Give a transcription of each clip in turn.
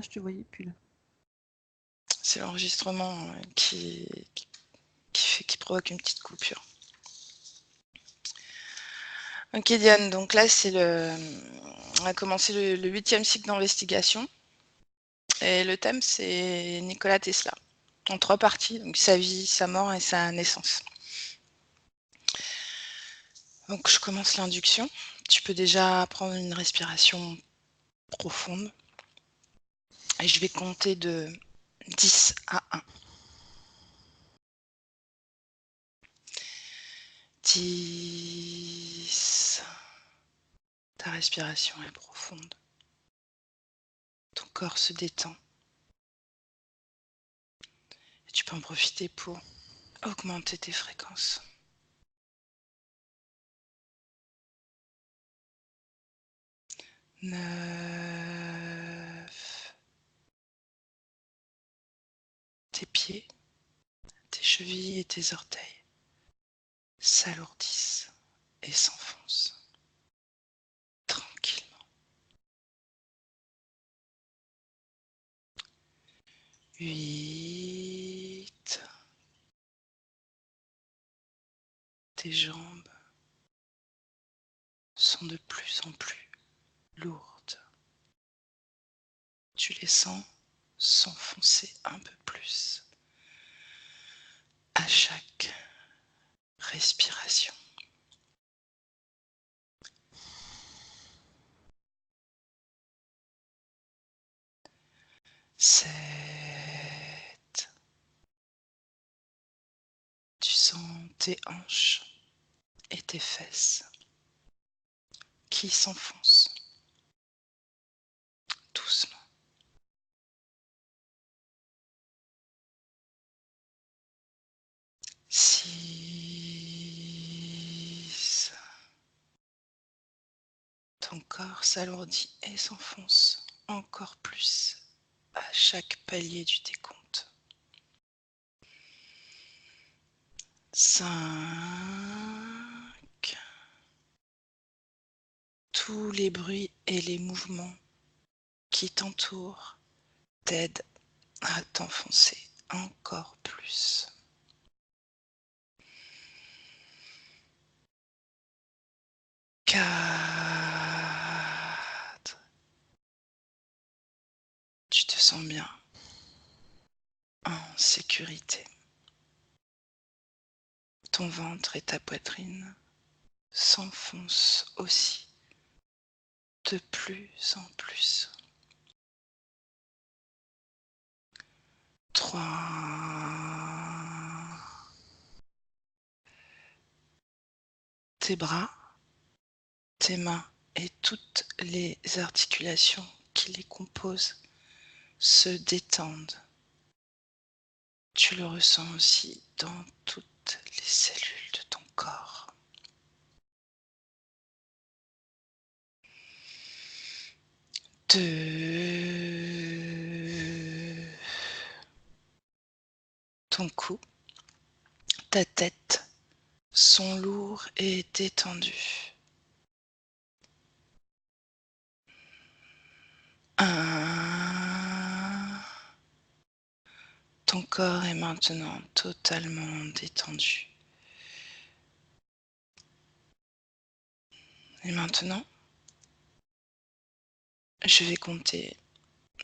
Ah, je te voyais plus là. C'est l'enregistrement qui provoque une petite coupure. Ok Diane, donc là on a commencé le 8e cycle d'investigation et le thème c'est Nikola Tesla, en 3 parties, donc sa vie, sa mort et sa naissance. Donc je commence l'induction, tu peux déjà prendre une respiration profonde et je vais compter de 10 à 1. 10. Ta respiration est profonde. Ton corps se détend. Et tu peux en profiter pour augmenter tes fréquences. 9. Tes pieds, tes chevilles et tes orteils s'alourdissent et s'enfoncent tranquillement. 8. Tes jambes sont de plus en plus lourdes. Tu les sens s'enfoncer un peu plus à chaque respiration. 7. Tu sens tes hanches et tes fesses qui s'enfoncent doucement. 6. Ton corps s'alourdit et s'enfonce encore plus à chaque palier du décompte. 5. Tous les bruits et les mouvements qui t'entourent t'aident à t'enfoncer encore plus. 4. Tu te sens bien, en sécurité. Ton ventre et ta poitrine s'enfoncent aussi de plus en plus. 3. Tes bras, tes mains et toutes les articulations qui les composent se détendent. Tu le ressens aussi dans toutes les cellules de ton corps. 2. Ton cou, ta tête sont lourds et détendus. 1. Ton corps est maintenant totalement détendu. Et maintenant, je vais compter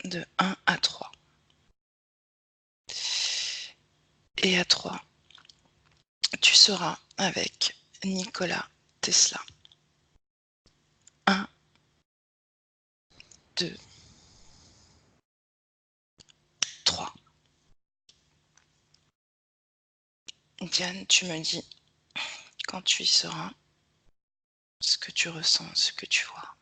de 1 à 3. Et à 3, tu seras avec Nikola Tesla. 1, 2, 3. Diane, tu me dis quand tu y seras, ce que tu ressens, ce que tu vois.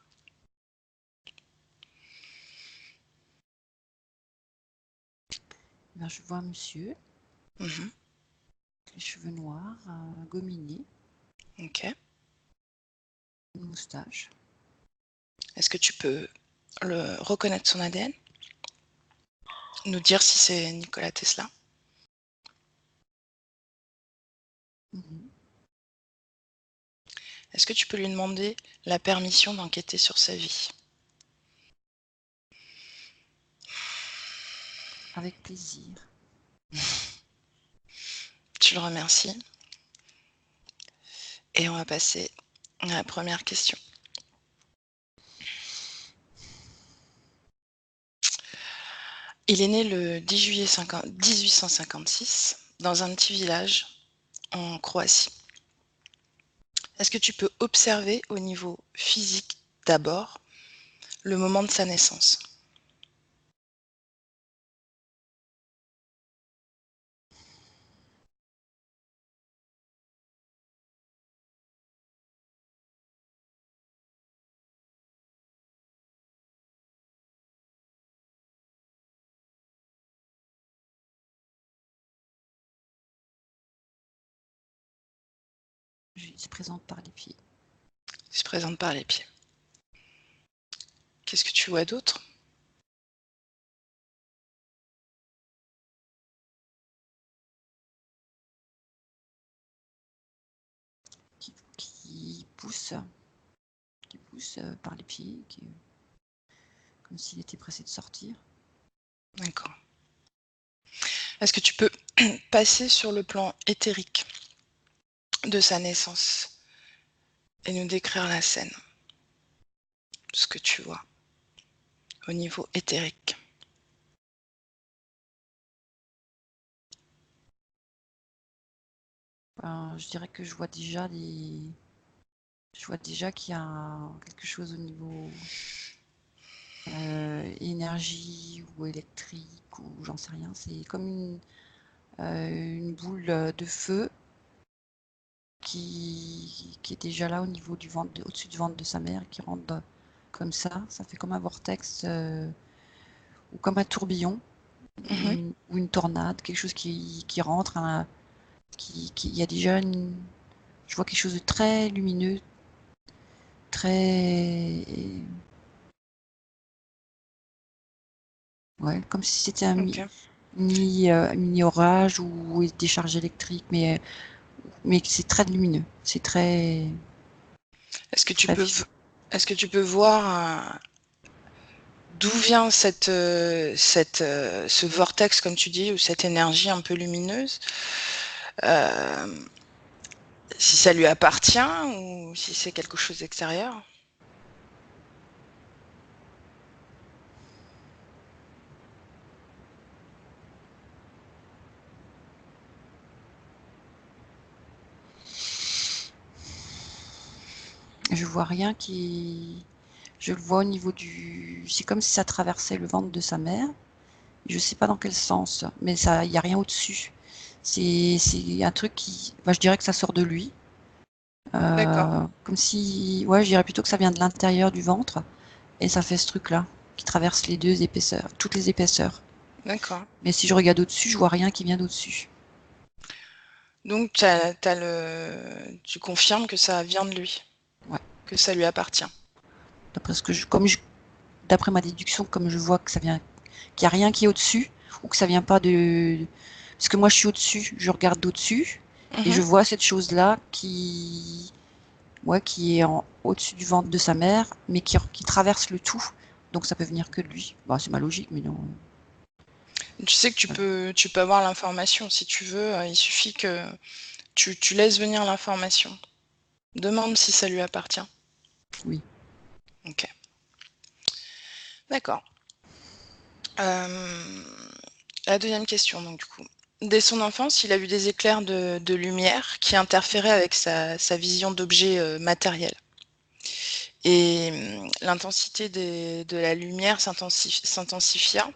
Ben, je vois un monsieur, Mhm. les cheveux noirs, gominés, Ok. une moustache. Est-ce que tu peux reconnaître son ADN? Nous dire si c'est Nikola Tesla? Mhm. Est-ce que tu peux lui demander la permission d'enquêter sur sa vie? Avec plaisir. Tu le remercies. Et on va passer à la première question. Il est né le 10 juillet 1856 dans un petit village en Croatie. Est-ce que tu peux observer au niveau physique d'abord le moment de sa naissance? Il se présente par les pieds. Il se présente par les pieds. Qu'est-ce que tu vois d'autre? Qui pousse par les pieds, comme s'il était pressé de sortir. D'accord. Est-ce que tu peux passer sur le plan éthérique de sa naissance et nous décrire la scène, ce que tu vois au niveau éthérique? Je dirais que je vois déjà qu'il y a quelque chose au niveau énergie ou électrique ou j'en sais rien. C'est comme une boule de feu qui est déjà là au niveau du ventre, au-dessus du ventre de sa mère, qui rentre comme ça. Ça fait comme un vortex ou comme un tourbillon ou une tornade, quelque chose qui rentre. Il y a déjà je vois quelque chose de très lumineux, très ouais, comme si c'était un Ok. mini orage ou des décharge électrique, mais c'est très lumineux, c'est très Est-ce que tu très peux, vif. est-ce que tu peux voir d'où vient ce vortex, comme tu dis, ou cette énergie un peu lumineuse? Si ça lui appartient ou si c'est quelque chose d'extérieur? Je vois rien je le vois au niveau c'est comme si ça traversait le ventre de sa mère. Je sais pas dans quel sens, mais il y a rien au-dessus. C'est un truc je dirais que ça sort de lui. D'accord, Comme si, ouais, je dirais plutôt que ça vient de l'intérieur du ventre et ça fait ce truc-là qui traverse les deux épaisseurs, toutes les épaisseurs. d'accord. Mais si je regarde au-dessus, je vois rien qui vient d'au-dessus. Donc tu confirmes que ça vient de lui, Ouais. que ça lui appartient. D'après d'après ma déduction, comme je vois que qu'il y a rien qui est au-dessus ou que ça vient pas parce que moi je suis au-dessus, je regarde d'au-dessus et je Mhm. vois cette chose-là ouais, qui est au-dessus du ventre de sa mère, mais qui traverse le tout. Donc ça peut venir que de lui. Bah, c'est ma logique, mais non. Tu sais que Voilà. tu peux avoir l'information si tu veux. Il suffit que tu laisses venir l'information. Demande si ça lui appartient. Oui. Ok, d'accord. La deuxième question, donc du coup. Dès son enfance, il a eu des éclairs de lumière qui interféraient avec sa vision d'objets matériels. Et l'intensité de la lumière s'intensifia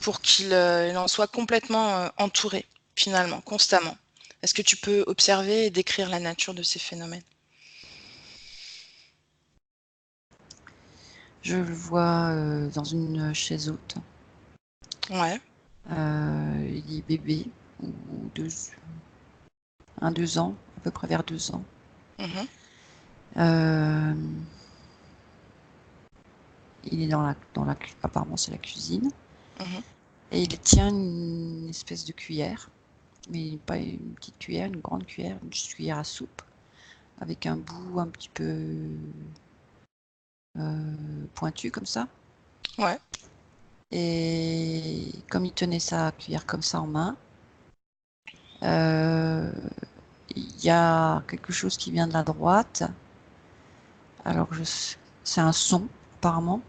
pour il en soit complètement entouré, finalement, constamment. Est-ce que tu peux observer et décrire la nature de ces phénomènes? Je le vois dans une chaise haute. Ouais. Il est bébé, ou deux, 2 ans, à peu près vers 2 ans. Mhm, Euh, il est apparemment c'est la cuisine. mhm. Et il tient une espèce de cuillère, mais pas une petite cuillère, une grande cuillère, une cuillère à soupe, avec un bout un petit peu pointu comme ça. Ouais. Et comme il tenait sa cuillère comme ça en main, il y a quelque chose qui vient de la droite. Alors, c'est un son, apparemment.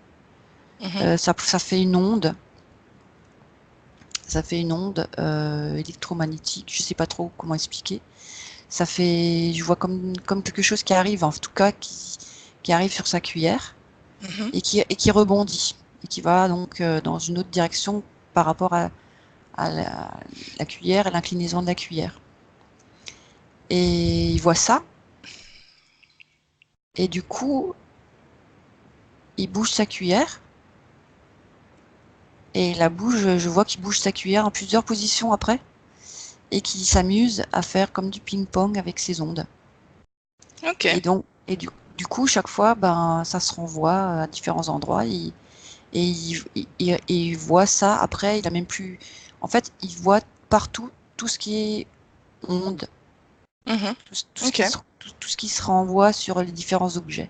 Ça fait une onde. Ça fait une onde électromagnétique. Je sais pas trop comment expliquer. Je vois comme quelque chose qui arrive, en tout cas, qui arrive sur sa cuillère et qui rebondit et qui va donc dans une autre direction par rapport à la cuillère et l'inclinaison de la cuillère. Et il voit ça. Et du coup, il bouge sa cuillère. Et je vois qu'il bouge sa cuillère en plusieurs positions après. Et qu'il s'amuse à faire comme du ping-pong avec ses ondes. Ok. Et du coup, chaque fois, ben, ça se renvoie à différents endroits. Il voit ça. Après, il a même plus. En fait, il voit partout tout ce qui est onde. Ok. Tout ce qui se renvoie sur les différents objets.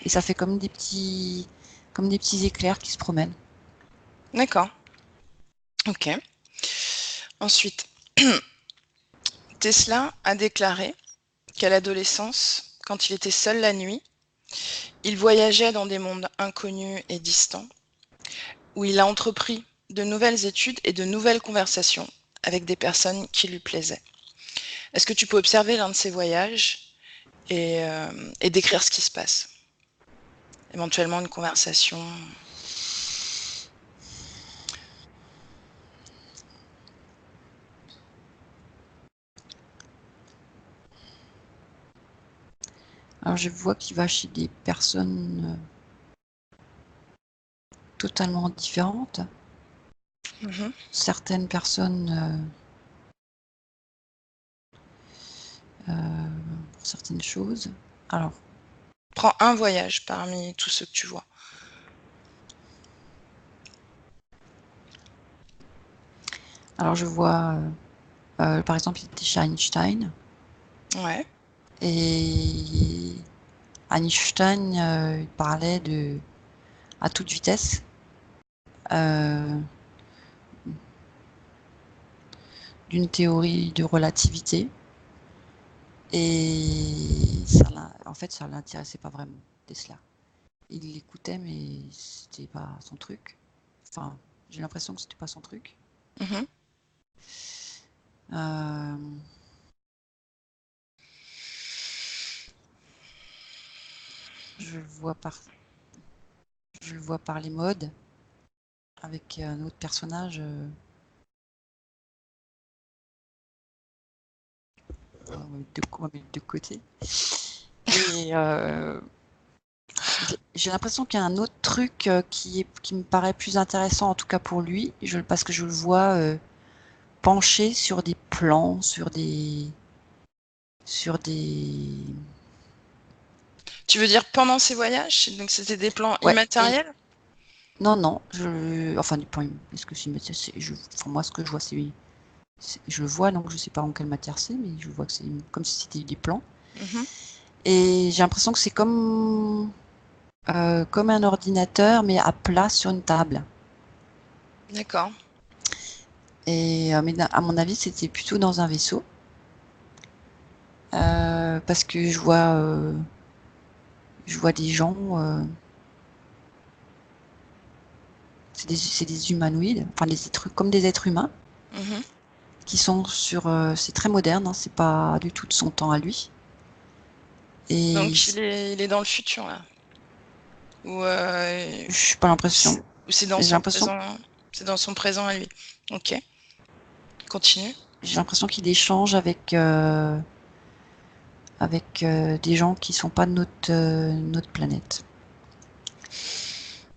Et ça fait comme des petits éclairs qui se promènent. D'accord. Ok. Ensuite, Tesla a déclaré qu'à l'adolescence, quand il était seul la nuit, il voyageait dans des mondes inconnus et distants, où il a entrepris de nouvelles études et de nouvelles conversations avec des personnes qui lui plaisaient. Est-ce que tu peux observer l'un de ces voyages et décrire ce qui se passe? Éventuellement une conversation. Alors je vois qu'il va chez des personnes totalement différentes. Certaines personnes pour certaines choses. Alors, prends un voyage parmi tous ceux que tu vois. Alors je vois, par exemple, il était chez Einstein. Ouais. Et Einstein, il parlait à toute vitesse. D'une théorie de relativité. Et en fait, ça l'intéressait pas vraiment, Tesla. Il l'écoutait, mais c'était pas son truc. Enfin, j'ai l'impression que c'était pas son truc. Euh, je le vois par les modes avec un autre personnage. On va mettre de côté. Et j'ai l'impression qu'il y a un autre truc qui me paraît plus intéressant, en tout cas pour lui, parce que je le vois penché sur des plans, sur des. Tu veux dire pendant ces voyages? Donc c'était des plans Ouais. immatériels? Non, non, enfin du plans. Est-ce que c'est enfin, moi, ce que je vois, je le vois, donc je sais pas en quelle matière c'est, mais je vois que c'est comme si c'était des plans. Et j'ai l'impression que c'est comme un ordinateur, mais à plat sur une table. D'accord. Et mais à mon avis, c'était plutôt dans un vaisseau. Parce que je vois des gens, c'est des humanoïdes, enfin comme des êtres humains, qui sont c'est très moderne, hein, c'est pas du tout de son temps à lui. Et Donc il est dans le futur là. Ou je suis pas l'impression. c'est dans J'ai son l'impression, présent. C'est dans son présent à lui. Ok. Continue. j'ai l'impression qu'il échange avec des gens qui sont pas de notre planète.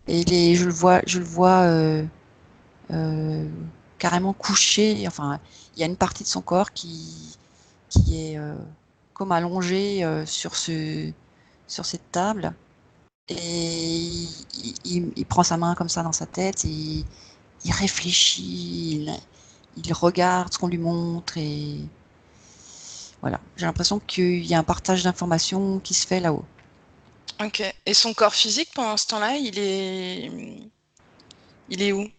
Et je le vois carrément couché. Enfin, il y a une partie de son corps qui est comme allongée sur cette table. Et il prend sa main comme ça dans sa tête et il réfléchit, il regarde ce qu'on lui montre et voilà. J'ai l'impression qu'il y a un partage d'informations qui se fait là-haut. Ok. Et son corps physique pendant ce temps-là, il est. Il est où?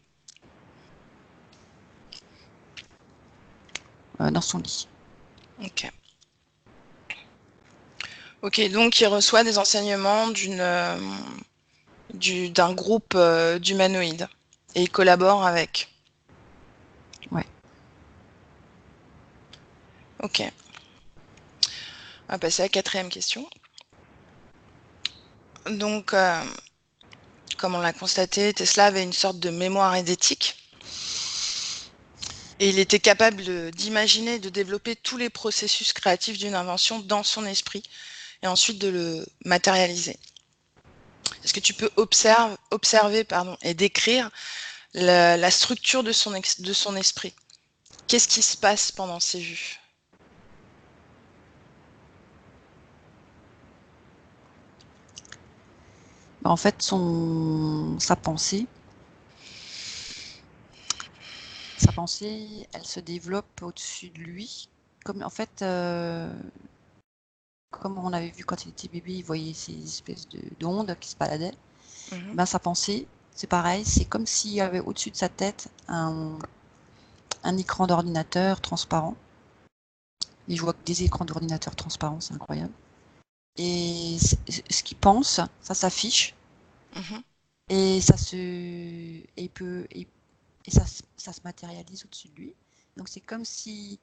Dans son lit. Ok. Ok, donc il reçoit des enseignements d'un groupe d'humanoïdes et il collabore avec. Ouais. Ok. On va passer à la 4e question. Donc, comme on l'a constaté, Tesla avait une sorte de mémoire et d'éthique. Et il était capable d'imaginer et de développer tous les processus créatifs d'une invention dans son esprit et ensuite de le matérialiser. Est-ce que tu peux observer et décrire la structure de son esprit? Qu'est-ce qui se passe pendant ces vues? En fait, sa pensée, elle se développe au-dessus de lui. Comme en fait, comme on avait vu quand il était bébé, il voyait ces espèces d'ondes qui se baladaient. Ben, sa pensée, c'est pareil, c'est comme s'il y avait au-dessus de sa tête un écran d'ordinateur transparent. Et je vois que des écrans d'ordinateur transparents, c'est incroyable. Et ce qu'il pense, ça s'affiche. Et ça se, et peut, et ça se matérialise au-dessus de lui. Donc c'est comme si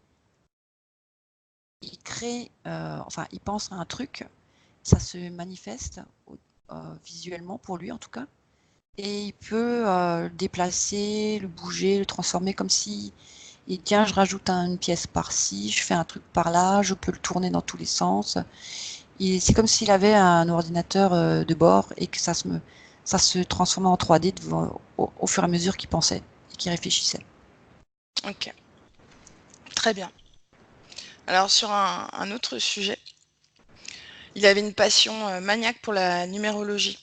il crée, enfin il pense à un truc, ça se manifeste visuellement pour lui en tout cas, et il peut le déplacer, le bouger, le transformer comme si, et tiens, je rajoute une pièce par-ci, je fais un truc par-là, je peux le tourner dans tous les sens. C'est comme s'il avait un ordinateur de bord et que ça se transformait en 3D au fur et à mesure qu'il pensait et qu'il réfléchissait. Ok, très bien. Alors sur un autre sujet, il avait une passion maniaque pour la numérologie,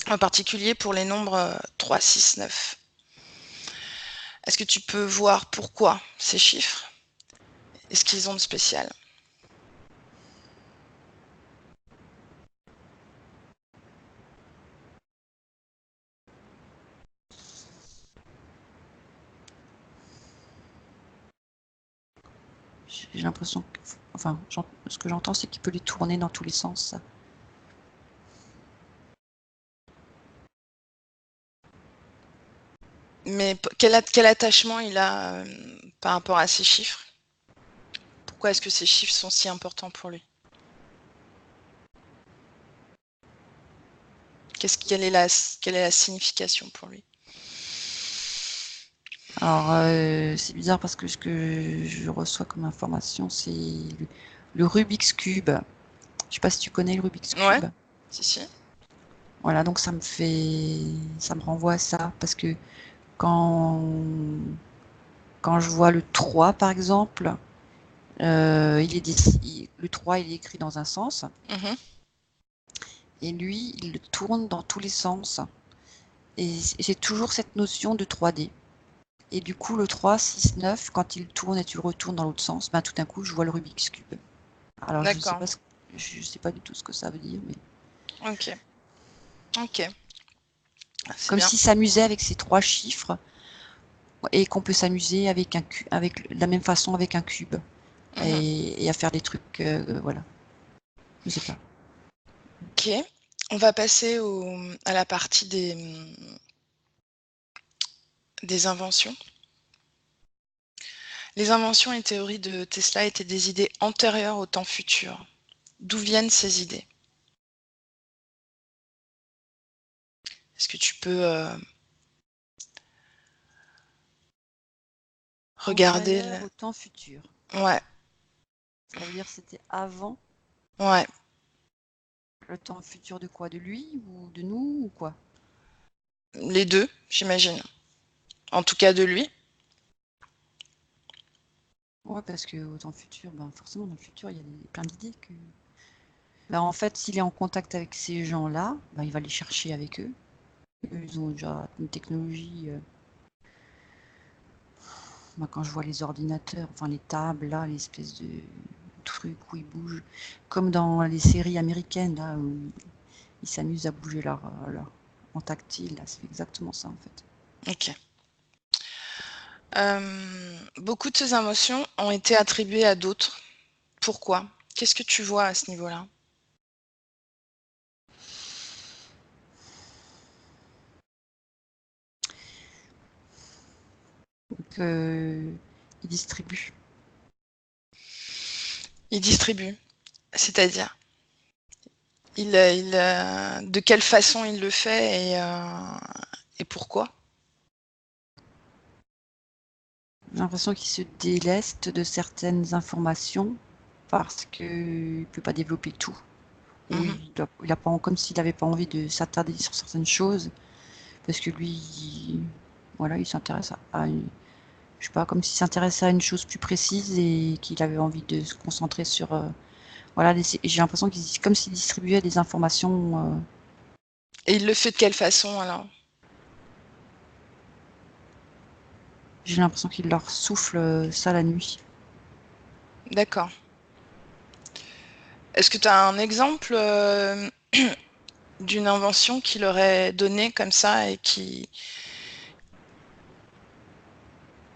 en particulier pour les nombres 3, 6, 9. Est-ce que tu peux voir pourquoi ces chiffres et ce qu'ils ont de spécial? J'ai l'impression que, enfin, ce que j'entends, c'est qu'il peut les tourner dans tous les sens. Mais quel attachement il a par rapport à ces chiffres? Pourquoi est-ce que ces chiffres sont si importants pour lui? Quelle est la signification pour lui? Alors, c'est bizarre parce que ce que je reçois comme information, c'est le Rubik's Cube. Je sais pas si tu connais le Rubik's Ouais, Cube. si. Voilà, donc ça me renvoie à ça parce que quand, quand je vois le 3 par exemple, le 3 il est écrit dans un sens et lui il le tourne dans tous les sens. Et j'ai toujours cette notion de 3D. Et du coup, le 3, 6, 9, quand il tourne et tu le retournes dans l'autre sens, ben, tout d'un coup, je vois le Rubik's Cube. Alors, D'accord. je sais pas du tout ce que ça veut dire, mais Ok. Ok. C'est comme bien. s'il s'amusait avec ces 3 chiffres et qu'on peut s'amuser avec avec de la même façon avec un cube et à faire des trucs, voilà. Je sais pas. Ok. On va passer à la partie des inventions. Les inventions et théories de Tesla étaient des idées antérieures au temps futur. D'où viennent ces idées? Est-ce que tu peux regarder Antérieur au temps futur. Ouais, Ça veut dire que c'était avant ouais. le temps futur de quoi? De lui ou de nous ou quoi? Les deux, j'imagine. En tout cas de lui. Ouais, parce que au temps futur, ben forcément, dans le futur, il y a plein d'idées que. Ben, en fait, s'il est en contact avec ces gens-là, ben, il va les chercher avec eux. Eux, ils ont déjà une technologie. Moi, quand je vois les ordinateurs, enfin les tables, là, les espèces de trucs où ils bougent, comme dans les séries américaines, là, où ils s'amusent à bouger en tactile, là, c'est exactement ça en fait. Ok. Beaucoup de ces émotions ont été attribuées à d'autres. Pourquoi? Qu'est-ce que tu vois à ce niveau-là? Donc, il distribue. Il distribue, c'est-à-dire, de quelle façon il le fait et pourquoi? J'ai l'impression qu'il se déleste de certaines informations parce qu'il ne peut pas développer tout. Ou il a pas, comme s'il n'avait pas envie de s'attarder sur certaines choses, parce que lui, voilà, il s'intéresse je sais pas, comme s'il s'intéressait à une chose plus précise et qu'il avait envie de se concentrer sur, voilà, j'ai l'impression comme s'il distribuait des informations. Et il le fait de quelle façon alors? J'ai l'impression qu'il leur souffle ça la nuit. D'accord. Est-ce que tu as un exemple d'une invention qu'il aurait donnée comme ça et qui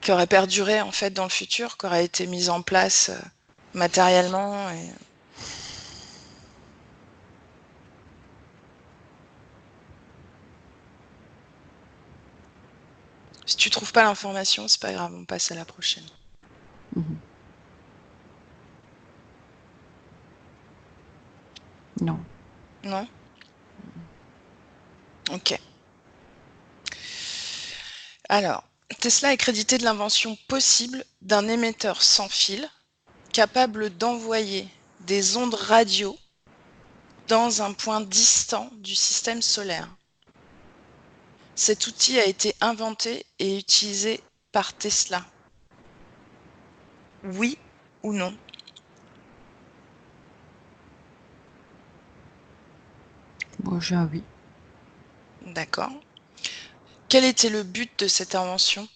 aurait perduré en fait dans le futur, qui aurait été mise en place matériellement Si tu trouves pas l'information, c'est pas grave, on passe à la prochaine. Non. Non? Ok. Alors, Tesla est crédité de l'invention possible d'un émetteur sans fil capable d'envoyer des ondes radio dans un point distant du système solaire. Cet outil a été inventé et utilisé par Tesla. Oui ou non? Bon, j'ai un oui. D'accord. Quel était le but de cette invention?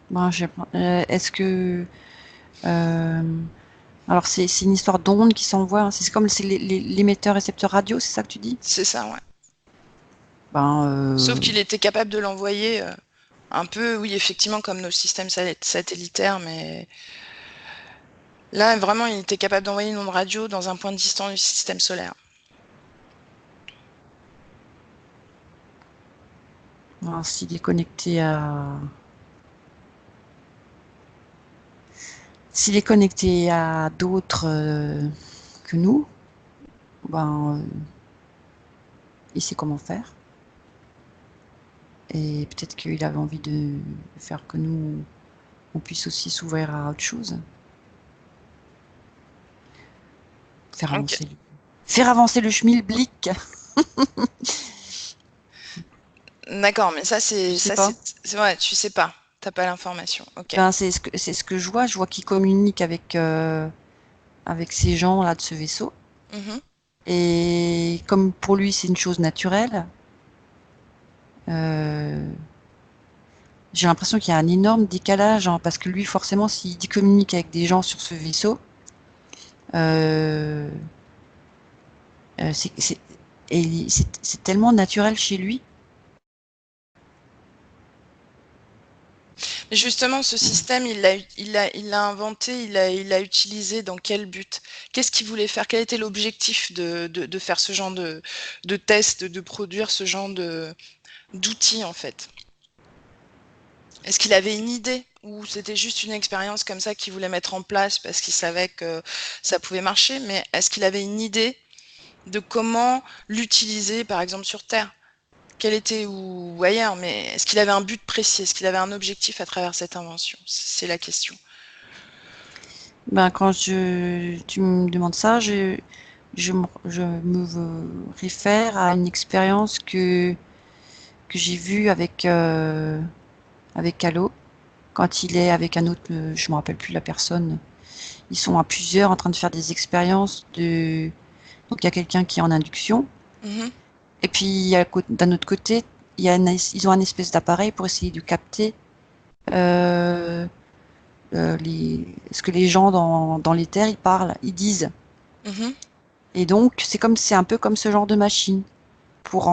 Bon, est-ce que alors c'est une histoire d'ondes qui s'envoient, hein. C'est comme l'émetteur récepteur radio, c'est ça que tu dis? C'est ça, ouais. Ben, Sauf qu'il était capable de l'envoyer un peu, oui, effectivement, comme nos systèmes satellitaires, mais là, vraiment, il était capable d'envoyer une onde radio dans un point distant du système solaire. alors, s'il est connecté à d'autres que nous, ben, il sait comment faire. Et peut-être qu'il avait envie de faire que nous, on puisse aussi s'ouvrir à autre chose. Faire Ok. avancer le schmilblick. D'accord, mais ça, Je sais pas. c'est ouais, tu sais pas. T'as pas l'information. Ok. Ben, c'est ce que je vois. Je vois qu'il communique avec ces gens là de ce vaisseau. Mhm. Et comme pour lui c'est une chose naturelle, euh, j'ai l'impression qu'il y a un énorme décalage, hein, parce que lui forcément s'il communique avec des gens sur ce vaisseau, euh, c'est tellement naturel chez lui. Mais justement, ce système, il l'a inventé, il l'a utilisé dans quel but? Qu'est-ce qu'il voulait faire? Quel était l'objectif de faire ce genre de test, de produire ce genre d'outils, en fait? Est-ce qu'il avait une idée ou c'était juste une expérience comme ça qu'il voulait mettre en place parce qu'il savait que ça pouvait marcher? Mais est-ce qu'il avait une idée de comment l'utiliser, par exemple, sur Terre? Quel était ou ailleurs, mais est-ce qu'il avait un but précis? Est-ce qu'il avait un objectif à travers cette invention? C'est la question. Ben, quand tu me demandes ça, je me réfère à une expérience que j'ai vue avec Allo, quand il est avec un autre, je me rappelle plus la personne. Ils sont à plusieurs en train de faire des expériences donc il y a quelqu'un qui est en induction, Mhm. et puis d'un autre côté, ils ont un espèce d'appareil pour essayer de capter euh, ce que les gens dans les terres, ils parlent, ils disent. Mhm. Et donc, c'est un peu comme ce genre de machine pour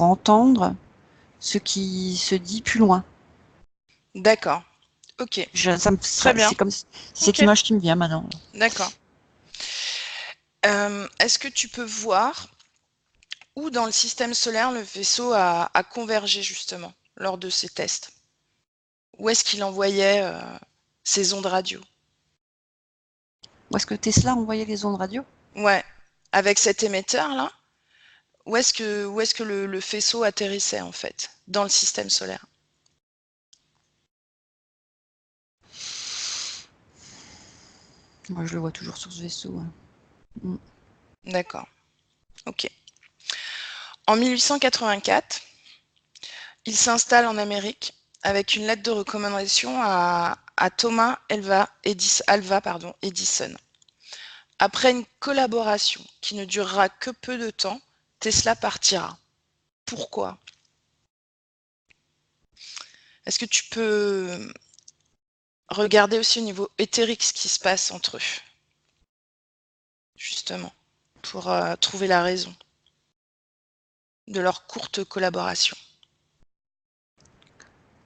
entendre ce qui se dit plus loin. D'accord. Ok. Très bien. C'est comme cette Ok. image qui me vient maintenant. D'accord. Est-ce que tu peux voir où dans le système solaire le vaisseau a convergé justement lors de ces tests? Où est-ce qu'il envoyait ses ondes radio? Où est-ce que Tesla envoyait les ondes radio? Ouais, avec cet émetteur-là, où est-ce que le faisceau atterrissait en fait dans le système solaire? Moi, je le vois toujours sur ce vaisseau. Hein. Mm. D'accord. Ok. En 1884, il s'installe en Amérique avec une lettre de recommandation à Thomas Alva Edison. Après une collaboration qui ne durera que peu de temps, Tesla partira. Pourquoi? Est-ce que tu peux regarder aussi au niveau éthérique ce qui se passe entre eux, justement, pour trouver la raison de leur courte collaboration?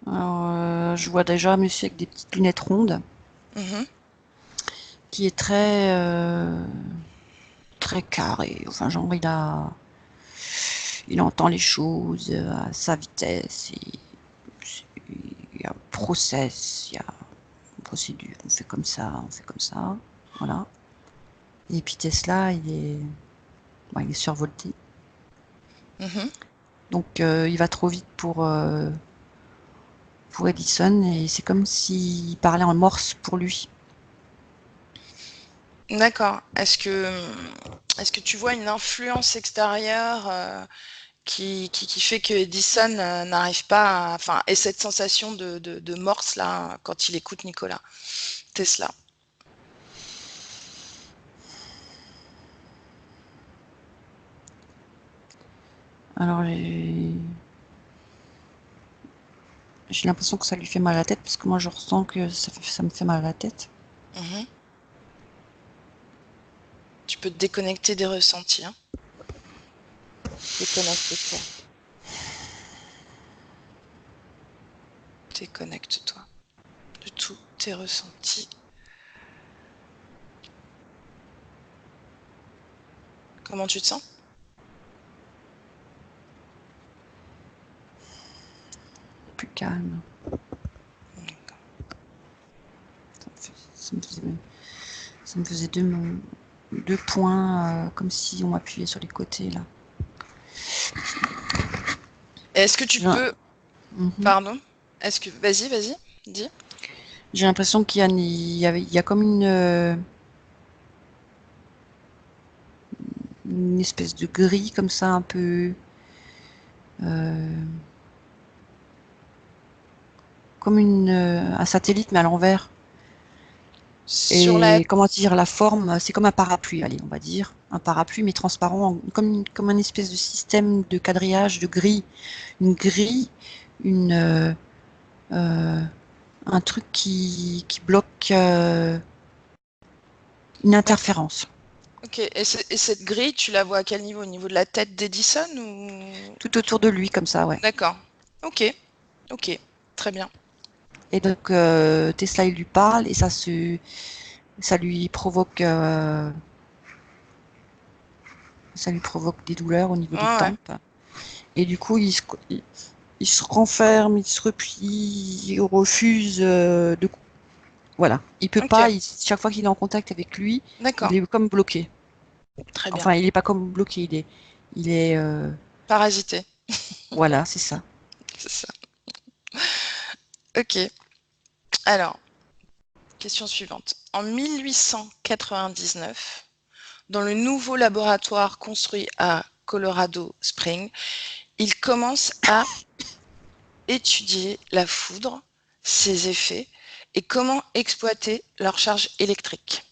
Alors, je vois déjà un monsieur avec des petites lunettes rondes Mhm. qui est très carré. Enfin, genre, il entend les choses à sa vitesse. Il y a un process, il y a une procédure. On fait comme ça, on fait comme ça. Voilà. Et puis Tesla, il est survolté. Mhm. Donc, il va trop vite pour Edison et c'est comme s'il parlait en morse pour lui. D'accord. Est-ce que tu vois une influence extérieure qui fait que Edison n'arrive pas à, enfin, et cette sensation de morse là quand il écoute Nikola Tesla? Alors, j'ai l'impression que ça lui fait mal à la tête parce que moi, je ressens que ça me fait mal à la tête. Mhm. Tu peux te déconnecter des ressentis, hein. Déconnecte-toi. Déconnecte-toi de tous tes ressentis. Comment tu te sens? Plus calme. Ça ça me faisait deux points comme si on m'appuyait sur les côtés là. Est-ce que tu peux... Mhm. Pardon? Est-ce que... Vas-y, dis. J'ai l'impression il y a comme une espèce de grille comme ça un peu euh, comme un satellite mais à l'envers. Sur la... Et comment dire, la forme, c'est comme un parapluie, allez, on va dire. Un parapluie, mais transparent, comme un espèce de système de quadrillage, de grille. Une grille, une, euh, un truc qui bloque une Ouais. interférence. Ok. Et cette grille, tu la vois à quel niveau? Au niveau de la tête d'Edison ou... Tout autour de lui, comme ça, ouais. D'accord. Ok. Ok. Très bien. Et donc, Tesla, il lui parle et ça lui provoque, ça lui provoque des douleurs au niveau Ouais, des ouais. tempes. Et du coup, il se renferme, il se replie, il refuse voilà. Il peut Ok. pas, chaque fois qu'il est en contact avec lui, il D'accord. est comme bloqué. Très bien. Enfin, il est pas comme bloqué, il est, Parasité. voilà, c'est ça. C'est ça. Ok. Alors, question suivante. En 1899, dans le nouveau laboratoire construit à Colorado Springs, il commence à étudier la foudre, ses effets et comment exploiter leur charge électrique.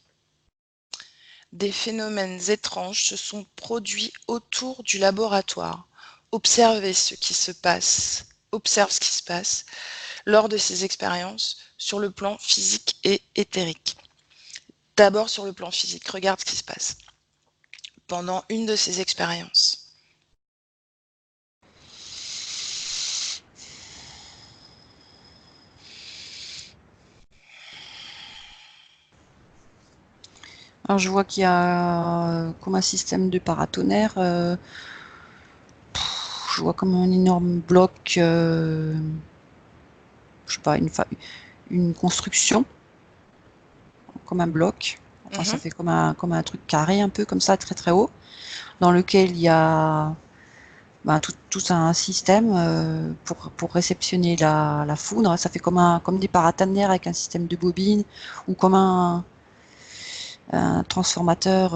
Des phénomènes étranges se sont produits autour du laboratoire. Observe ce qui se passe. lors de ces expériences sur le plan physique et éthérique. D'abord sur le plan physique, regarde ce qui se passe pendant une de ces expériences. Alors je vois qu'il y a comme un système de paratonnerre. Je vois comme un énorme bloc, je sais pas, une construction, comme un bloc. Enfin, ça fait comme un truc carré un peu comme ça, très très haut, dans lequel il y a tout un système pour réceptionner la foudre. Ça fait comme des paratonnerres avec un système de bobines ou comme un transformateur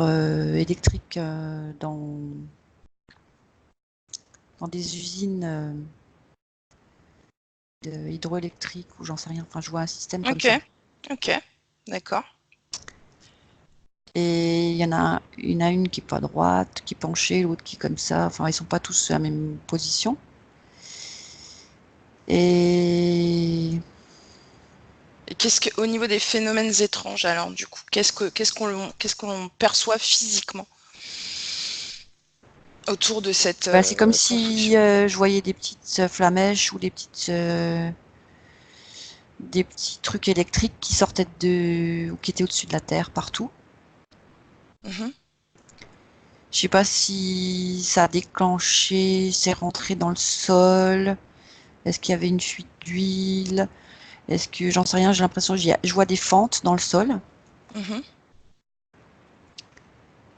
électrique dans des usines hydroélectriques ou j'en sais rien. Enfin, je vois un système comme ça. Ok, d'accord. Et il y en a une qui est pas droite, qui est penchée, l'autre qui est comme ça. Enfin, ils sont pas tous à la même position. Et Qu'est-ce que, au niveau des phénomènes étranges, alors du coup, qu'est-ce qu'on perçoit physiquement autour de cette c'est comme si je voyais des petites flamèches ou des petits trucs électriques qui sortaient ou qui étaient au-dessus de la terre partout. Je sais pas si ça a déclenché, c'est rentré dans le sol. Est-ce qu'il y avait une fuite d'huile? Est-ce que j'en sais rien? J'ai l'impression que je vois des fentes dans le sol.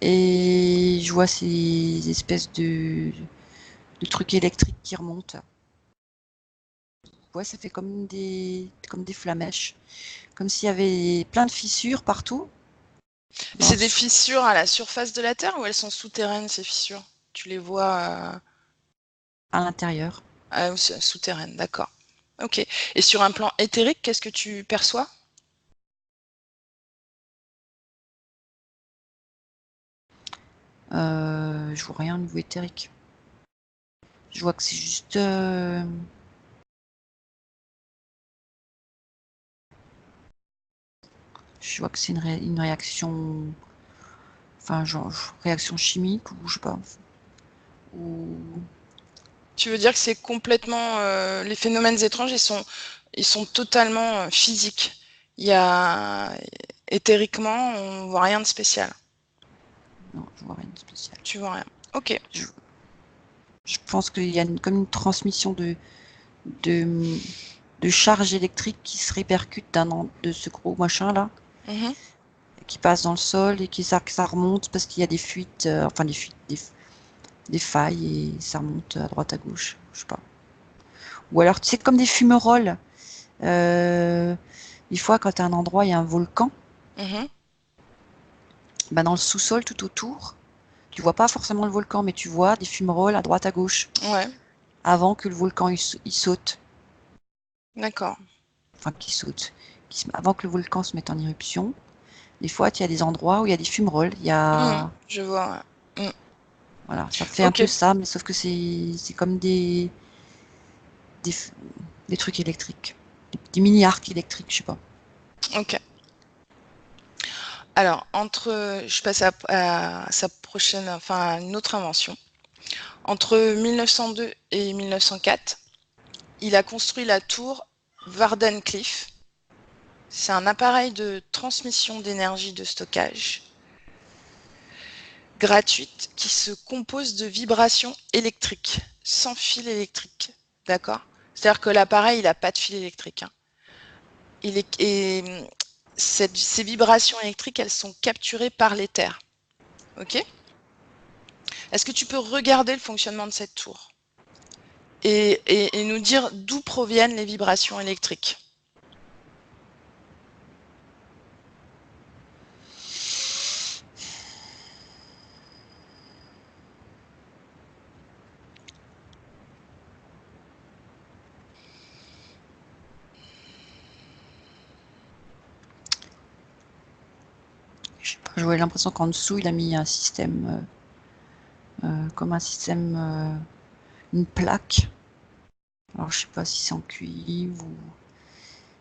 Et je vois ces espèces de trucs électriques qui remontent. Ouais, ça fait comme des flamèches. Comme s'il y avait plein de fissures partout. C'est des fissures à la surface de la Terre ou elles sont souterraines, ces fissures? Tu les vois à l'intérieur. Souterraines, d'accord. Ok. Et sur un plan éthérique, qu'est-ce que tu perçois? Je vois rien au niveau éthérique. Je vois que c'est juste... Je vois que c'est une réaction... Enfin, genre, réaction chimique ou je sais pas. Ou... Tu veux dire que c'est complètement... les phénomènes étranges, ils sont totalement physiques. Il y a... Éthériquement, on voit rien de spécial. Non, je vois rien de spécial. Tu vois rien. Ok. Je pense qu'il y a comme une transmission de charge électrique qui se répercute de ce gros machin là, qui passe dans le sol et que ça remonte parce qu'il y a des fuites, enfin des fuites, des failles et ça remonte à droite à gauche, je sais pas. Ou alors c'est comme des fumerolles. Des fois quand à un endroit il y a un volcan, dans le sous-sol tout autour, tu vois pas forcément le volcan, mais tu vois des fumerolles à droite à gauche. Ouais. Avant que le volcan il saute. D'accord. Enfin, qui saute. Avant que le volcan se mette en éruption, des fois, il y a des endroits où il y a des fumerolles. Il y a... Je vois. Voilà, ça fait un peu ça, mais sauf que c'est comme des trucs électriques. Des mini-arcs électriques, je sais pas. Ok. Alors, je passe à sa prochaine, enfin, à une autre invention. Entre 1902 et 1904, il a construit la tour Wardenclyffe. C'est un appareil de transmission d'énergie de stockage gratuite qui se compose de vibrations électriques, sans fil électrique. D'accord? C'est-à-dire que l'appareil, il n'a pas de fil électrique. Ces vibrations électriques, elles sont capturées par l'éther. Ok? Est-ce que tu peux regarder le fonctionnement de cette tour et nous dire d'où proviennent les vibrations électriques? Je sais pas, j'avais l'impression qu'en dessous, il a mis un système, comme un système, une plaque. Alors, je sais pas si c'est en cuivre ou...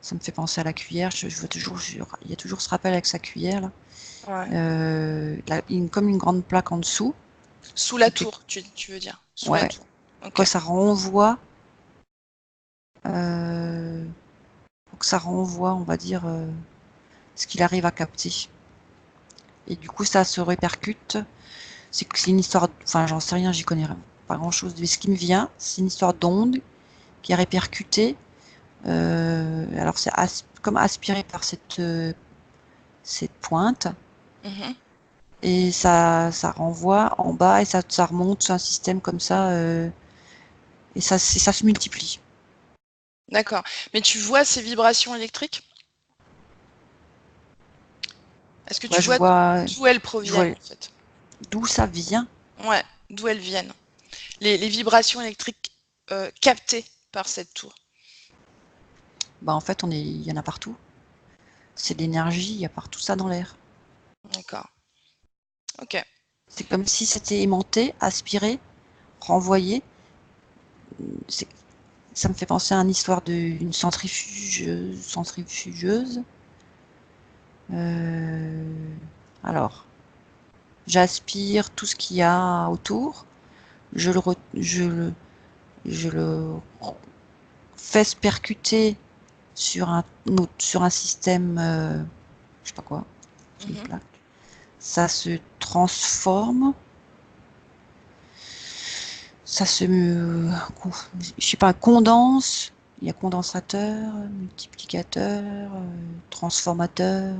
Ça me fait penser à la cuillère. Je vois toujours, il y a toujours ce rappel avec sa cuillère là. Ouais. Comme une grande plaque en dessous. Sous la Qui fait, tour, tu veux dire. Sous la ouais, tour. Ok. quoi, ça renvoie. Euh, pour que ça renvoie, on va dire, ce qu'il arrive à capter. Et du coup, ça se répercute. C'est une histoire, enfin, j'en sais rien, j'y connais pas grand-chose. Mais ce qui me vient, c'est une histoire d'onde qui est répercutée. Alors, c'est comme aspiré par cette pointe. Mhm. Et ça renvoie en bas et ça remonte sur un système comme ça. Et ça se multiplie. D'accord. Mais tu vois ces vibrations électriques? Est-ce que Ouais, tu vois d'où elles je proviennent vois en fait? d'où ça vient. Ouais, d'où elles viennent. Les vibrations électriques captées par cette tour. Bah, en fait, il y en a partout. C'est de l'énergie, il y a partout ça dans l'air. D'accord. Ok. C'est comme si c'était aimanté, aspiré, renvoyé. C'est- Ça me fait penser à une histoire d'une centrifugeuse. Euh, alors, j'aspire tout ce qu'il y a autour. Je le, je le fais se percuter sur un système, je sais pas quoi, sur une Mhm. plaque. Ça se transforme. Ça se, je sais pas, condense. Il y a condensateur, multiplicateur, transformateur.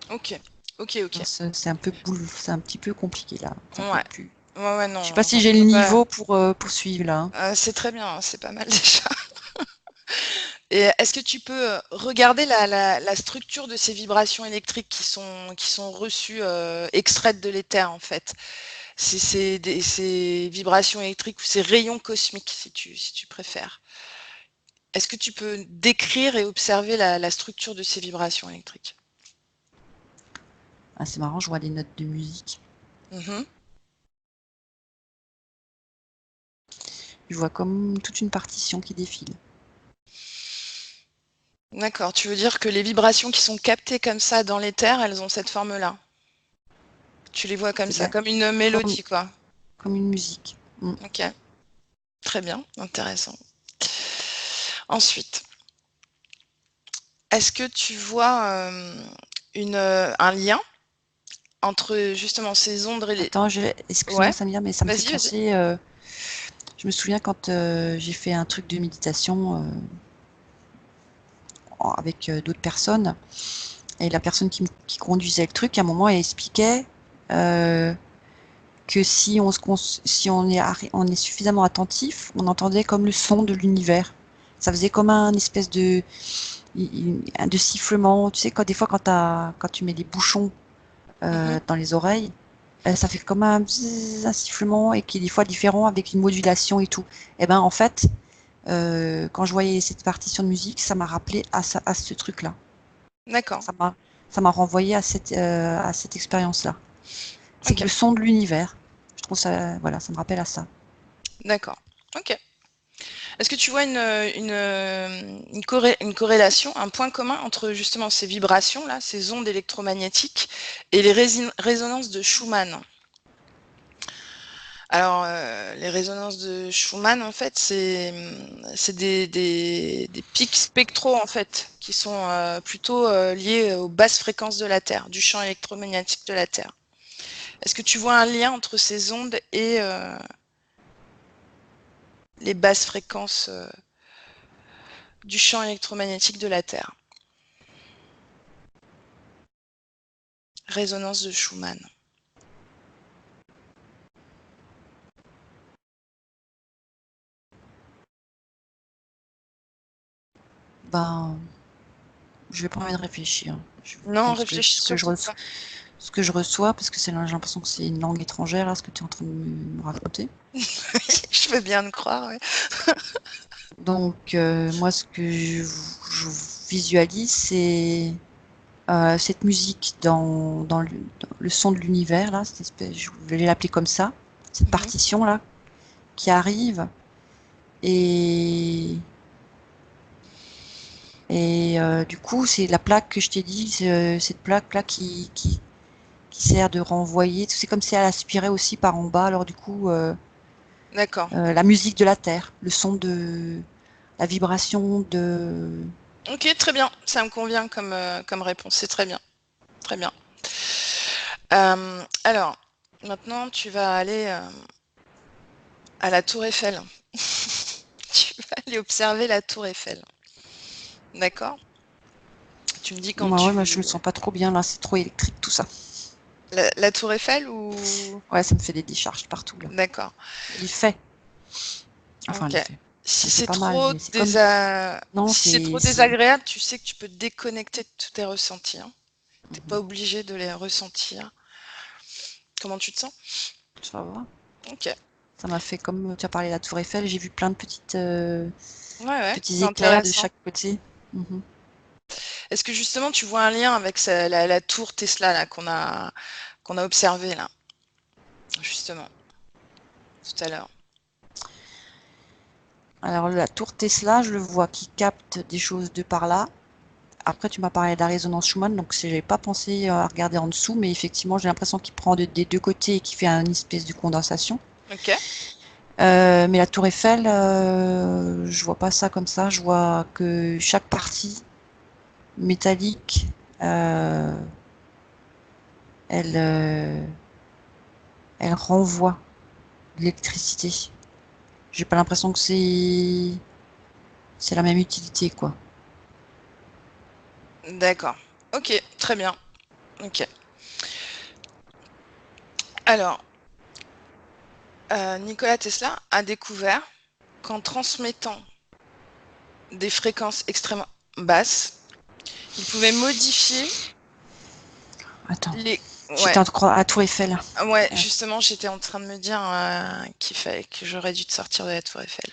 Ok. Ok, ok. C'est un petit peu compliqué là. C'est un peu Ouais. plus. Ouais, ouais, Je sais non, pas on si j'ai le peut pas. niveau pour suivre là, hein. C'est très bien, hein, c'est pas mal déjà. Et est-ce que tu peux regarder la structure de ces vibrations électriques qui sont reçues, extraites de l'éther en fait? Ces vibrations électriques ou ces rayons cosmiques si tu préfères. Est-ce que tu peux décrire et observer la structure de ces vibrations électriques? Ah, c'est marrant, je vois des notes de musique. Mhm. Je vois comme toute une partition qui défile. D'accord, tu veux dire que les vibrations qui sont captées comme ça dans l'éther, elles ont cette forme-là? Tu les vois comme C'est ça, bien, comme une comme, mélodie, quoi. comme une musique. Mm. Ok, très bien, intéressant. Ensuite, est-ce que tu vois un lien entre justement ces ondes et les... Attends, Ouais, excuse-moi Samir, mais ça me fait vas-y, vas-y. penser. Je me souviens quand j'ai fait un truc de méditation avec d'autres personnes, et la personne qui conduisait le truc, à un moment, elle expliquait euh, que si on est suffisamment attentif, on entendait comme le son de l'univers. Ça faisait comme un espèce de sifflement. Tu sais, des fois, quand tu mets des bouchons Mhm. dans les oreilles, ça fait comme un, bzzz, un sifflement et qui est des fois différent avec une modulation et tout. Et ben en fait, quand je voyais cette partition de musique, ça m'a rappelé à ce truc-là. D'accord, Ça m'a, ça m'a renvoyé à cette expérience-là. C'est ok, le son de l'univers. Je trouve ça, voilà, ça me rappelle à ça. d'accord, ok. Est-ce que tu vois une corrélation, un point commun entre justement ces vibrations-là, ces ondes électromagnétiques et les résonances de Schumann? Alors, les résonances de Schumann, en fait, c'est des pics spectraux, en fait, qui sont plutôt liés aux basses fréquences de la Terre, du champ électromagnétique de la Terre. Est-ce que tu vois un lien entre ces ondes et les basses fréquences du champ électromagnétique de la Terre? Résonance de Schumann. Ben, je vais pas envie de réfléchir. Je vais Non, prendre réfléchis surtout pas. ce que je reçois, parce que j'ai l'impression que c'est une langue étrangère, là, ce que tu es en train de me raconter. Je veux bien le croire, ouais. Donc, moi, ce que je visualise, c'est cette musique dans le son de l'univers, là, cette espèce, je vais l'appeler comme ça, cette Mhm. partition-là, qui arrive, et Et du coup, c'est la plaque que je t'ai dit, cette plaque-là qui sert de renvoyer. C'est comme si elle aspirait aussi par en bas. Alors du coup, D'accord. la musique de la Terre, le son de la vibration de... Ok, très bien. Ça me convient comme réponse. C'est très bien. Très bien. Alors, maintenant, tu vas aller à la Tour Eiffel. Tu vas aller observer la Tour Eiffel. D'accord? Tu me dis quand Ouais, moi, je tu... me sens pas trop bien là, c'est trop électrique tout ça. La Tour Eiffel ou... Ouais, ça me fait des décharges partout là. D'accord. L'effet, enfin Ok. l'effet, ça Si me fait c'est pas mal, trop mais c'est comme... Non, si c'est trop c'est... désagréable, tu sais que tu peux te déconnecter de tous tes ressentis, hein. T'es pas Mhm. obligé de les ressentir. Comment tu te sens? Ça va. Ok. Ça m'a fait comme tu as parlé de la Tour Eiffel, j'ai vu plein de Ouais, ouais, petits c'est éclairs de intéressant. chaque côté. Mhm. Est-ce que justement tu vois un lien avec la tour Tesla là qu'on a observé là, justement, tout à l'heure? Alors la tour Tesla, je le vois qui capte des choses de par là. Après, tu m'as parlé de la résonance Schumann, donc j'avais pas pensé à regarder en dessous, mais effectivement, j'ai l'impression qu'il prend des deux côtés et qu'il fait une espèce de condensation. Ok. Mais la tour Eiffel, je vois pas ça comme ça. Je vois que chaque partie métallique, euh, elle, elle renvoie de l'électricité. J'ai pas l'impression que c'est la même utilité, quoi. D'accord. Ok, très bien. Ok. Alors, Nikola Tesla a découvert qu'en transmettant des fréquences extrêmement basses, il pouvait modifier Attends, les... j'étais Ouais, encore à Tour Eiffel. ouais, Euh, justement, j'étais en train de me dire qu'il fallait que j'aurais dû te sortir de la Tour Eiffel.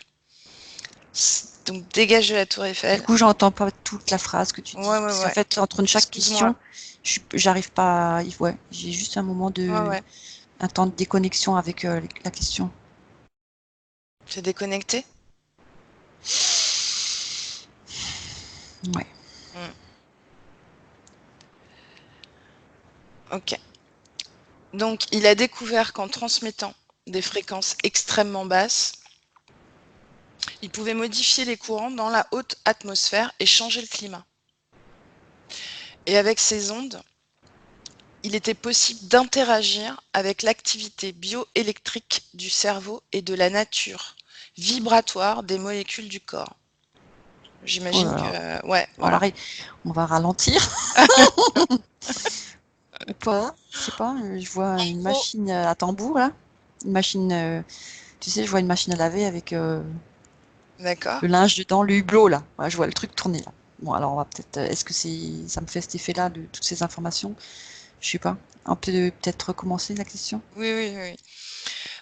Donc, dégage de la Tour Du Eiffel. coup, j'entends pas toute la phrase que tu Ouais, dis. ouais, Parce qu'en ouais. fait, entre chaque Excuse-moi. question, j'arrive pas. Ouais, j'ai juste un moment Ouais, de, ouais. un temps de déconnexion avec la question. T'es déconnecté? Ouais. Hmm. Ok. Donc, il a découvert qu'en transmettant des fréquences extrêmement basses, il pouvait modifier les courants dans la haute atmosphère et changer le climat. Et avec ces ondes, il était possible d'interagir avec l'activité bioélectrique du cerveau et de la nature vibratoire des molécules du corps. Oh J'imagine là là. que... ouais, On va, voilà. on va ralentir ou pas. Je sais pas. Je vois En une gros, machine à tambour là. Une machine. Tu sais, je vois une machine à laver avec d'accord. le linge dedans, le hublot là. Ouais, je vois le truc tourner là. Bon, alors on va peut-être. Est-ce que ça me fait cet effet-là de toutes ces informations? Je sais pas. On peut peut-être recommencer la question. Oui, oui, oui, oui.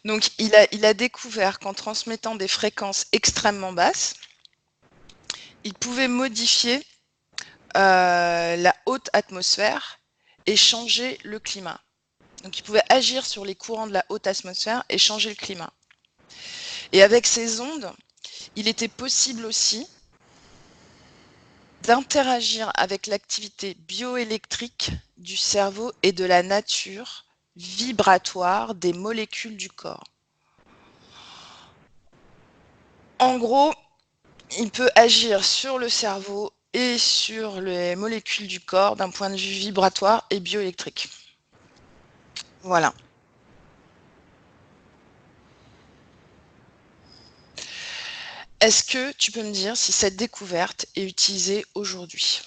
Donc, il a découvert qu'en transmettant des fréquences extrêmement basses, il pouvait modifier la haute atmosphère et changer le climat. Donc, il pouvait agir sur les courants de la haute atmosphère et changer le climat. Et avec ces ondes, il était possible aussi d'interagir avec l'activité bioélectrique du cerveau et de la nature vibratoire des molécules du corps. En gros, il peut agir sur le cerveau et sur les molécules du corps d'un point de vue vibratoire et bioélectrique. Voilà. Est-ce que tu peux me dire si cette découverte est utilisée aujourd'hui?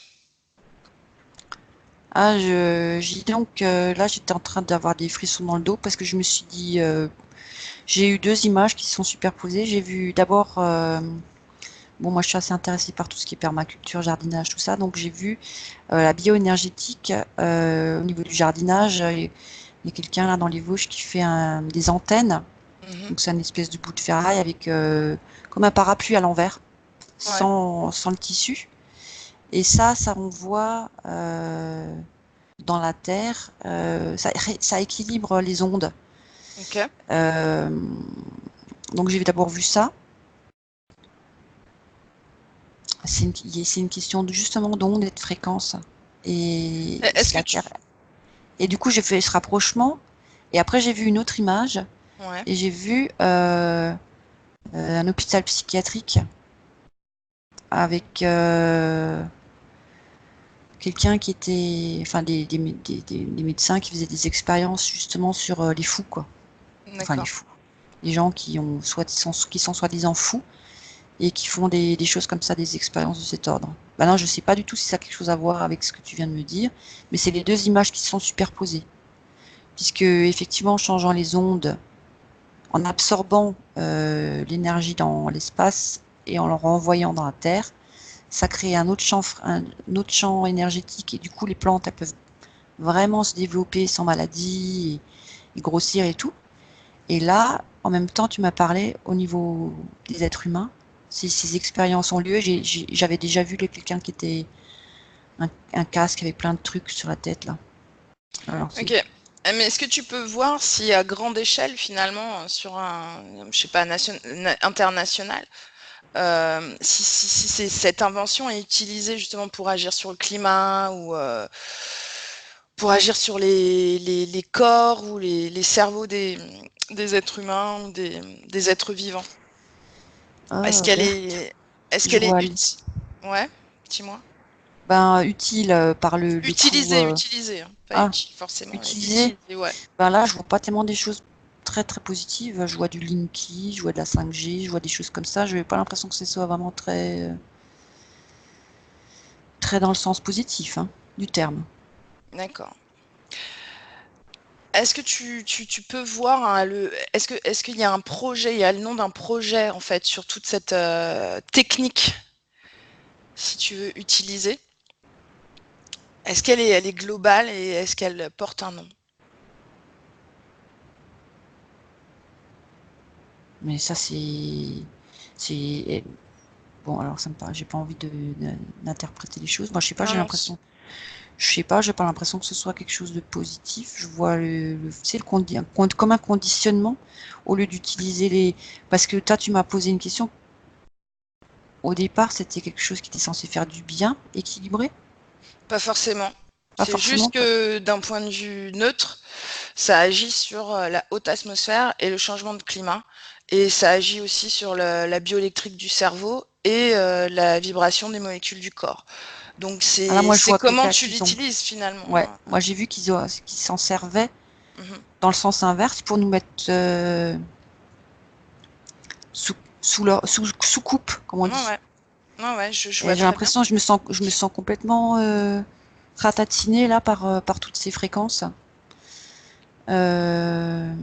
Ah, j'ai donc là j'étais en train d'avoir des frissons dans le dos parce que je me suis dit j'ai eu deux images qui se sont superposées. J'ai vu d'abord bon moi je suis assez intéressée par tout ce qui est permaculture, jardinage, tout ça, donc j'ai vu la bioénergétique au niveau du jardinage. Il y a quelqu'un là dans les Vosges qui fait des antennes, Mhm. donc c'est une espèce de bout de ferraille avec comme un parapluie à l'envers, Ouais. sans le tissu. Et ça on voit dans la Terre, ça équilibre les ondes. Ok. Euh, donc j'ai d'abord vu ça. C'est une question justement d'onde et de fréquence. Et Est-ce si que la tu... Terre. Et du coup, j'ai fait ce rapprochement. Et après, j'ai vu une autre image. Ouais, Et j'ai vu un hôpital psychiatrique avec quelqu'un qui était, enfin des médecins qui faisaient des expériences justement sur les fous, quoi. Enfin les d'accord. fous, les gens qui sont soi-disant fous et qui font des choses comme ça, des expériences de cet ordre. Bah non, je sais pas du tout si ça a quelque chose à voir avec ce que tu viens de me dire, mais c'est les deux images qui se sont superposées, puisque effectivement, en changeant les ondes, en absorbant l'énergie dans l'espace et en le renvoyant dans la Terre, ça crée un autre champ énergétique et du coup les plantes elles peuvent vraiment se développer sans maladie et grossir et tout. Et là, en même temps, tu m'as parlé au niveau des êtres humains. Si ces expériences ont lieu, j'avais déjà vu quelqu'un qui était un casque avec plein de trucs sur la tête là. Alors Ok. Mais est-ce que tu peux voir si à grande échelle, finalement, sur un, je sais pas, international, si cette invention est utilisée justement pour agir sur le climat ou pour agir sur les corps ou les cerveaux des êtres humains ou des êtres vivants? Est-ce qu'elle Berthe, est, est-ce je qu'elle est vois utile? Ouais, dis-moi. ben utile par le coup Utilisée, hein, pas ah utile forcément, mais utilisé. utilisée, ouais. Ben là, je vois pas tellement des choses très très positives. Je vois du Linky, je vois de la 5G, je vois des choses comme ça. Je n'ai pas l'impression que ce soit vraiment très dans le sens positif du terme. D'accord. Est-ce que tu peux voir est-ce qu'il y a un projet, il y a le nom d'un projet en fait sur toute cette technique, si tu veux utiliser? Est-ce elle est globale et est-ce qu'elle porte un nom? Mais ça, c'est bon. Alors ça me paraît. J'ai pas envie d'interpréter les choses. Moi, je sais pas. Non, J'ai non. l'impression. Je sais pas. J'ai pas l'impression que ce soit quelque chose de positif. Je vois c'est comme un conditionnement au lieu d'utiliser les. Parce que toi, tu m'as posé une question. Au départ, c'était quelque chose qui était censé faire du bien, équilibré. Pas forcément. Pas C'est forcément. juste que d'un point de vue neutre, ça agit sur la haute atmosphère et le changement de climat. Et ça agit aussi sur la bioélectrique du cerveau et la vibration des molécules du corps. Donc Ah là, moi, je c'est vois que comment tu qu'ils ont. l'utilises finalement, Ouais. hein. Moi, j'ai vu qu'ils s'en servaient Mhm. dans le sens inverse pour nous mettre sous coupe, comme on Ouais, dit. ouais. Ouais, ouais, je Et vois j'ai très bien. l'impression, je me sens complètement ratatinée là par toutes ces fréquences. Euh,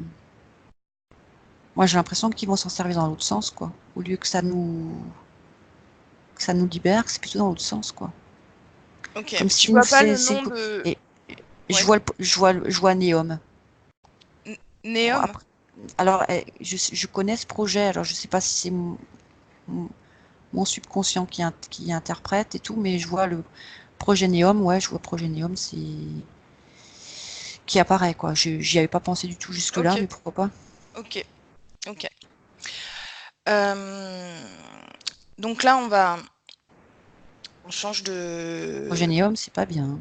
Moi, j'ai l'impression qu'ils vont s'en servir dans l'autre sens, quoi. Au lieu que ça nous libère, c'est plutôt dans l'autre sens, quoi. Ok. Comme Tu si nous vois pas c'est le c'est une nom coupe. de... Et Ouais. je vois Néom. Bon, Néum? après, alors, je connais ce projet. Alors, je sais pas si c'est mon- mon subconscient qui interprète et tout, mais je vois le projet Néom. Ouais, je vois projet Néom, c'est qui apparaît, quoi. J'y avais pas pensé du tout jusque-là, Ok. mais pourquoi pas. Ok. Ok. Euh, Donc là, on change Projet de... Néom, c'est pas bien.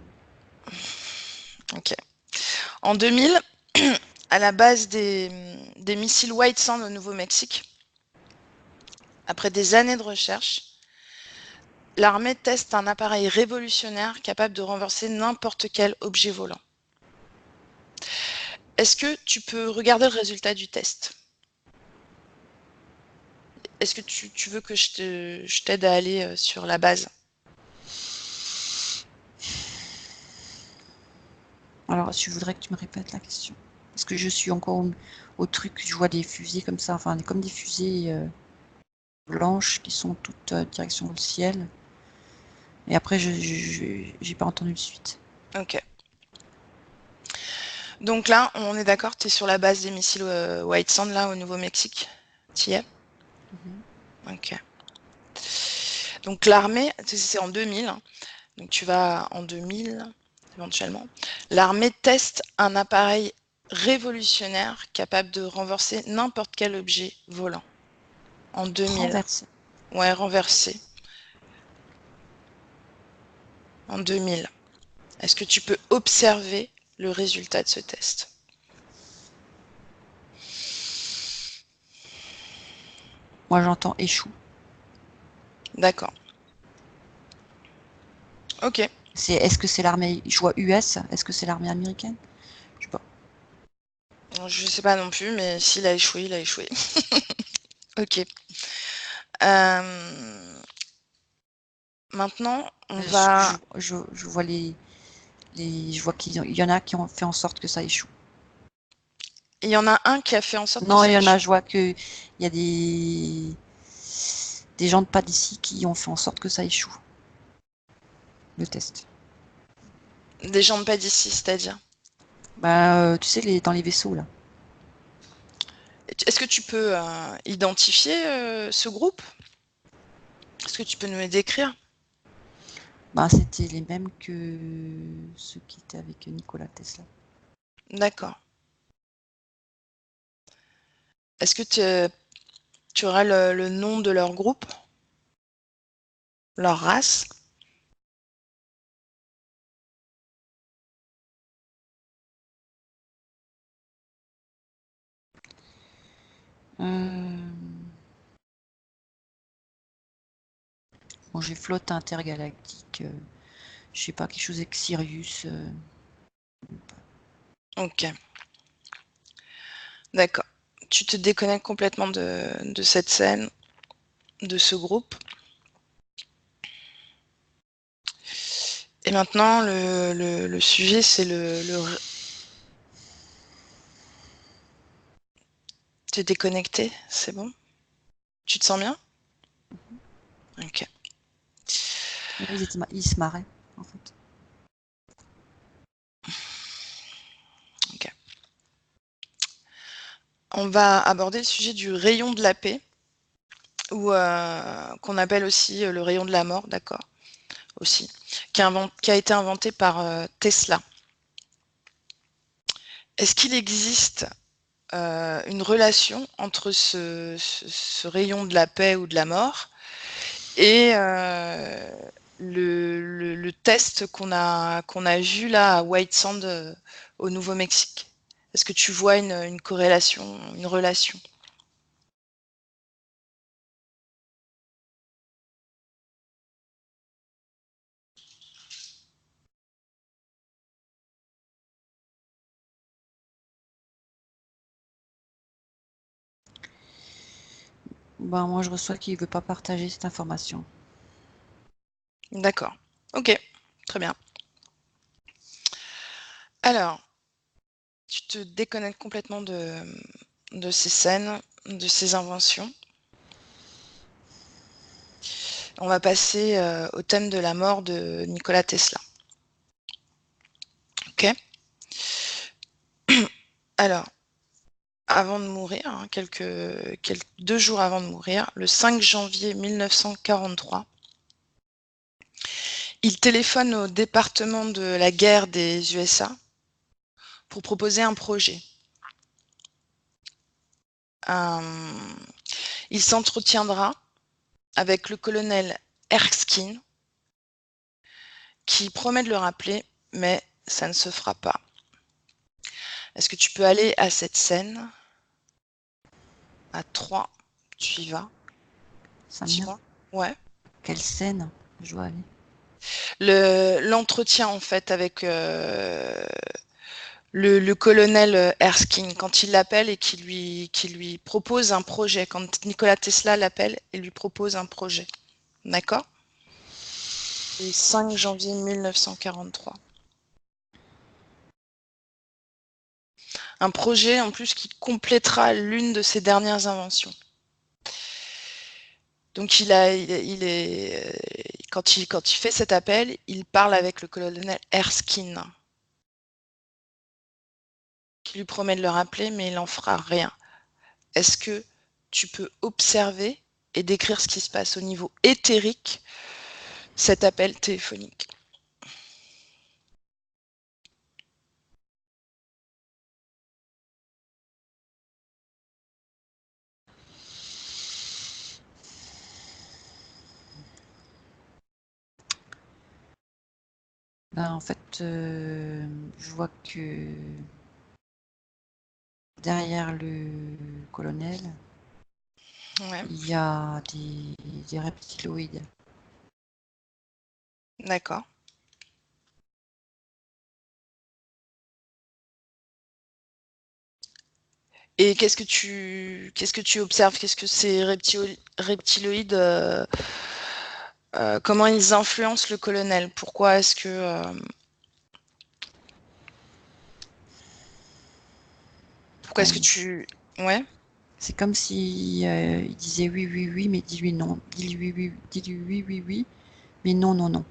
Ok. En 2000, à la base des missiles White Sand au Nouveau-Mexique, après des années de recherche, l'armée teste un appareil révolutionnaire capable de renverser n'importe quel objet volant. Est-ce que tu peux regarder le résultat du test? Est-ce que tu veux que je t'aide à aller sur la base? Alors, je voudrais que tu me répètes la question. Parce que je suis encore au truc, je vois des fusées comme ça, enfin, comme des fusées blanches qui sont toutes direction le ciel. Et après, j'ai pas entendu de suite. Ok. Donc là, on est d'accord, tu es sur la base des missiles White Sand là au Nouveau-Mexique? Tu y es? Mhm. Ok. Donc l'armée, c'est en 2000, hein. Donc tu vas en 2000 éventuellement. L'armée teste un appareil révolutionnaire capable de renverser n'importe quel objet volant. En 2000. Renversé. Ouais, renversé. en 2000. Est-ce que tu peux observer le résultat de ce test? Moi, j'entends échoue. D'accord. Ok. Est-ce que c'est l'armée, je vois US, est-ce que c'est l'armée américaine? Je sais pas. Je sais pas non plus, mais s'il a échoué, il a échoué. Ok. Maintenant, on va... Je vois je vois qu'il y en a qui ont fait en sorte que ça échoue. Il y en a un qui a fait en sorte que Non, il ça y en a, échoue. je vois que il y a des gens de pas d'ici qui ont fait en sorte que ça échoue. Le test. Des gens de pas d'ici, c'est-à-dire. Bah, tu sais, dans les vaisseaux, là. Est-ce que tu peux identifier ce groupe? Est-ce que tu peux nous les décrire? Bah, c'était les mêmes que ceux qui étaient avec Nikola Tesla. D'accord. Est-ce que tu auras le nom de leur groupe? Leur race? Bon, j'ai flotte intergalactique. Je sais pas, quelque chose avec Sirius. Ok. D'accord. Tu te déconnectes complètement de cette scène, de ce groupe. Et maintenant, le sujet, c'est T'es déconnecté, c'est bon? Tu te sens bien? Ok. Ils se marraient, en fait. Ok. On va aborder le sujet du rayon de la paix, ou qu'on appelle aussi le rayon de la mort, d'accord? Aussi, qui a été inventé par Tesla. Est-ce qu'il existe une relation entre ce rayon de la paix ou de la mort et le test qu'on a vu là à White Sand au Nouveau-Mexique? Est-ce que tu vois une corrélation, une relation? Bah, moi, je reçois qu'il veut pas partager cette information. D'accord. Ok, très bien. Alors, tu te déconnectes complètement de ces scènes, de ces inventions. On va passer au thème de la mort de Nikola Tesla. Ok. Alors, avant de mourir, hein, 2 jours avant de mourir, le 5 janvier 1943, il téléphone au département de la guerre des USA pour proposer un projet. Il s'entretiendra avec le colonel Erskine, qui promet de le rappeler, mais ça ne se fera pas. Est-ce que tu peux aller à cette scène? À 3, tu y vas? Samir, 3, ouais. quelle scène je dois aller. L'entretien en fait avec le colonel Erskine, quand il l'appelle et qui lui propose un projet, quand Nikola Tesla l'appelle et lui propose un projet. D'accord? Le 5 janvier 1943. Un projet en plus qui complétera l'une de ses dernières inventions. Donc quand il fait cet appel, il parle avec le colonel Erskine, qui lui promet de le rappeler, mais il n'en fera rien. Est-ce que tu peux observer et décrire ce qui se passe au niveau éthérique, cet appel téléphonique? Ben, en fait, je vois que derrière le colonel, Ouais, il y a des reptiloïdes. d'accord. Et qu'est-ce que tu observes? Qu'est-ce que ces reptiloïdes, comment ils influencent le colonel? Pourquoi est-ce que, pourquoi Ben, est-ce que tu, ouais, c'est comme si il disait oui, oui, oui, mais dis-lui non. Dis-lui oui, oui, dis-lui oui, oui, oui, mais non, non, non.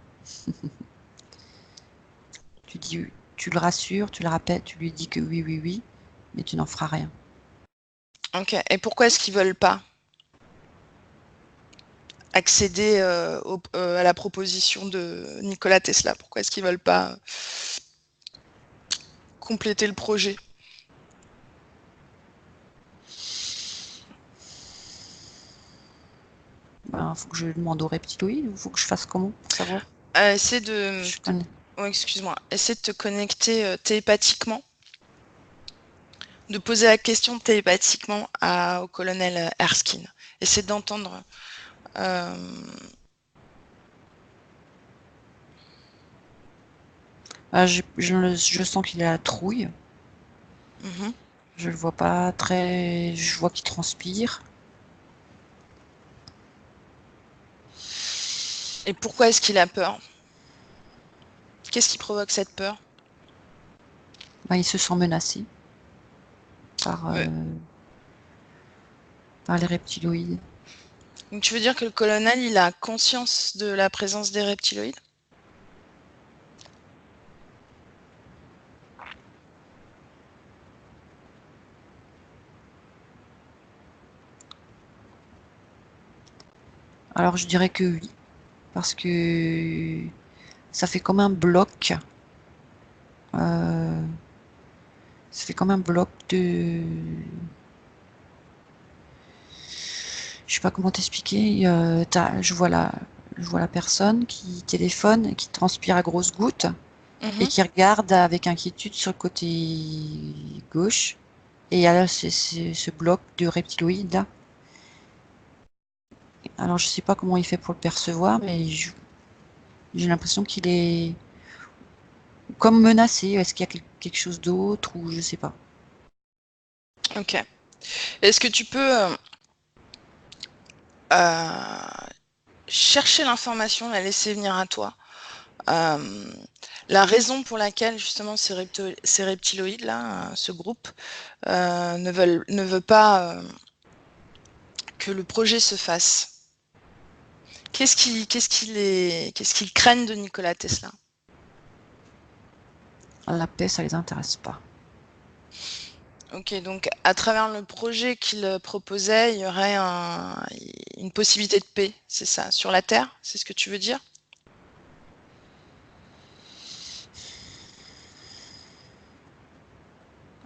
Tu dis, tu le rassures, tu le rappelles, tu lui dis que oui, oui, oui, mais tu n'en feras rien. ok. Et pourquoi est-ce qu'ils veulent pas accéder à la proposition de Nikola Tesla? Pourquoi est-ce qu'ils veulent pas compléter le projet? Ben, faut que je demande aux reptiloïdes ou faut que je fasse comment pour savoir? Essaie de, Je connais. oh, excuse-moi, essaie de te connecter télépathiquement, de poser la question télépathiquement au colonel Erskine. Essaie d'entendre. euh, Ah, je sens qu'il a la trouille. mhm. Je le vois pas très. Je vois qu'il transpire. Et pourquoi est-ce qu'il a peur? Qu'est-ce qui provoque cette peur? Ben, il se sent menacé par, Euh, par les reptiloïdes. Donc tu veux dire que le colonel, il a conscience de la présence des reptiloïdes? Alors je dirais que oui, parce que ça fait comme un bloc. euh, Ça fait comme un bloc de. Je sais pas comment t'expliquer. Je vois la personne qui téléphone, qui transpire à grosses gouttes et Mhm. qui regarde avec inquiétude sur le côté gauche. Et il y a là ce bloc de reptiloïdes là. Alors je sais pas comment il fait pour le percevoir, mais j'ai l'impression qu'il est comme menacé. Est-ce qu'il y a quelque chose d'autre ou je sais pas. Ok. Est-ce que tu peux euh, chercher l'information, la laisser venir à toi? Euh, la raison pour laquelle justement ces reptiloïdes-là, ce groupe, ne veut pas que le projet se fasse. Qu'est-ce qu'ils craignent de Nikola Tesla? La paix, ça les intéresse pas. Ok, donc à travers le projet qu'il proposait, il y aurait une possibilité de paix, c'est ça, sur la Terre, c'est ce que tu veux dire?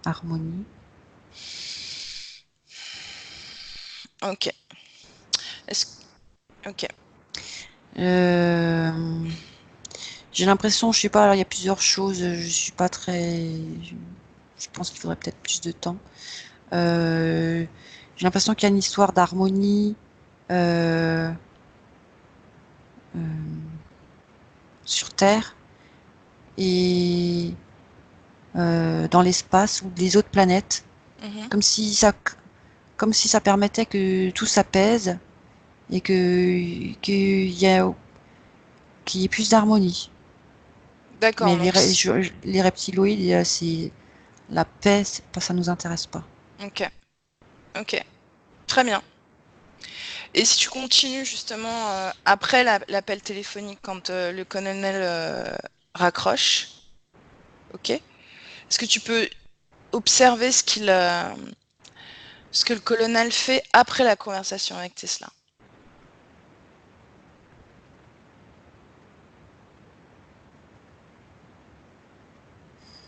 Harmonie. Ok. Est-ce... Ok. Euh, J'ai l'impression, je sais pas, il y a plusieurs choses, je suis pas très. Je pense qu'il faudrait peut-être plus de temps. Euh, j'ai l'impression qu'il y a une histoire d'harmonie euh, euh, sur Terre et dans l'espace ou les autres planètes, Mhm. comme si ça, comme si ça permettait que tout s'apaise et qu'il y ait plus d'harmonie. D'accord, Mais donc les reptiloïdes, c'est la paix, ça nous intéresse pas. ok, ok, très bien. Et si tu continues justement après l'appel téléphonique, quand le colonel raccroche, ok, est-ce que tu peux observer ce que le colonel fait après la conversation avec Tesla?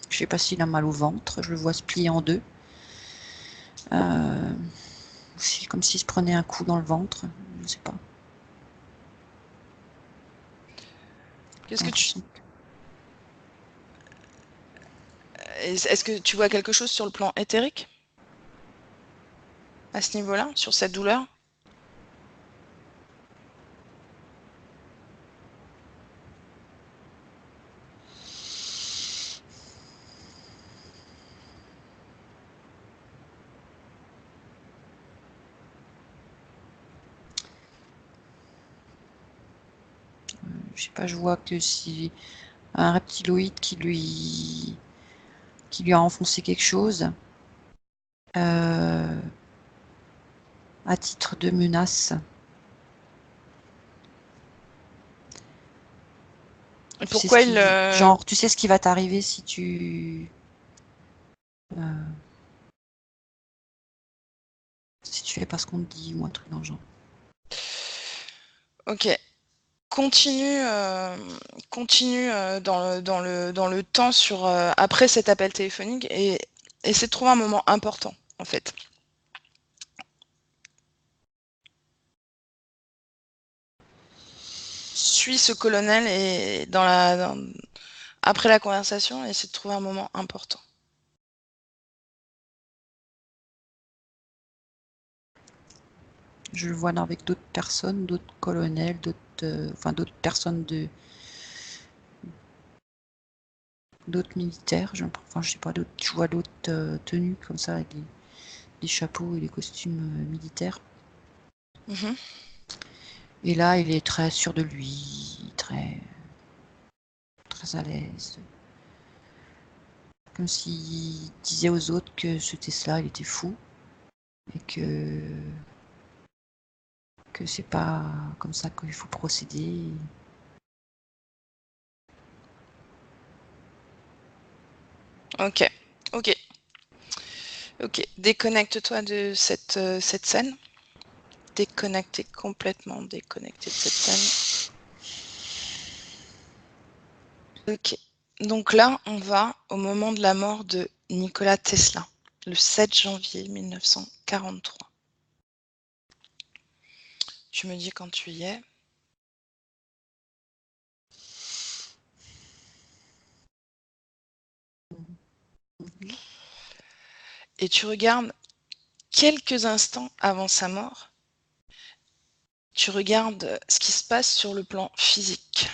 Je sais pas s'il a mal au ventre, je le vois se plier en deux. Euh, c'est comme s'il se prenait un coup dans le ventre, je sais pas. Qu'est-ce J'ai que tu l'impression. Est-ce que tu vois quelque chose sur le plan éthérique à ce niveau-là, sur cette douleur? Je sais pas, je vois que si un reptiloïde qui lui a enfoncé quelque chose à titre de menace. Et pourquoi il... Genre, tu sais ce qui va t'arriver si tu... si tu fais pas ce qu'on te dit ou un truc dans le genre. Ok. Continue dans le temps sur après cet appel téléphonique et essaie de trouver un moment important, en fait. Suis ce colonel et après la conversation, essaie de trouver un moment important. Je le vois là avec d'autres personnes, d'autres colonels, d'autres personnes d'autres militaires. Je sais pas, je vois d'autres tenues comme ça avec les chapeaux et les costumes militaires. Mhm. Et là, il est très sûr de lui, très à l'aise. Comme s'il disait aux autres que ce Tesla, il était fou et que c'est pas comme ça qu'il faut procéder. Ok, ok. Ok, déconnecte-toi de cette scène. Complètement déconnecté de cette scène. Ok, donc là, on va au moment de la mort de Nikola Tesla, le 7 janvier 1943. Tu me dis quand tu y es. Et tu regardes quelques instants avant sa mort. Tu regardes ce qui se passe sur le plan physique.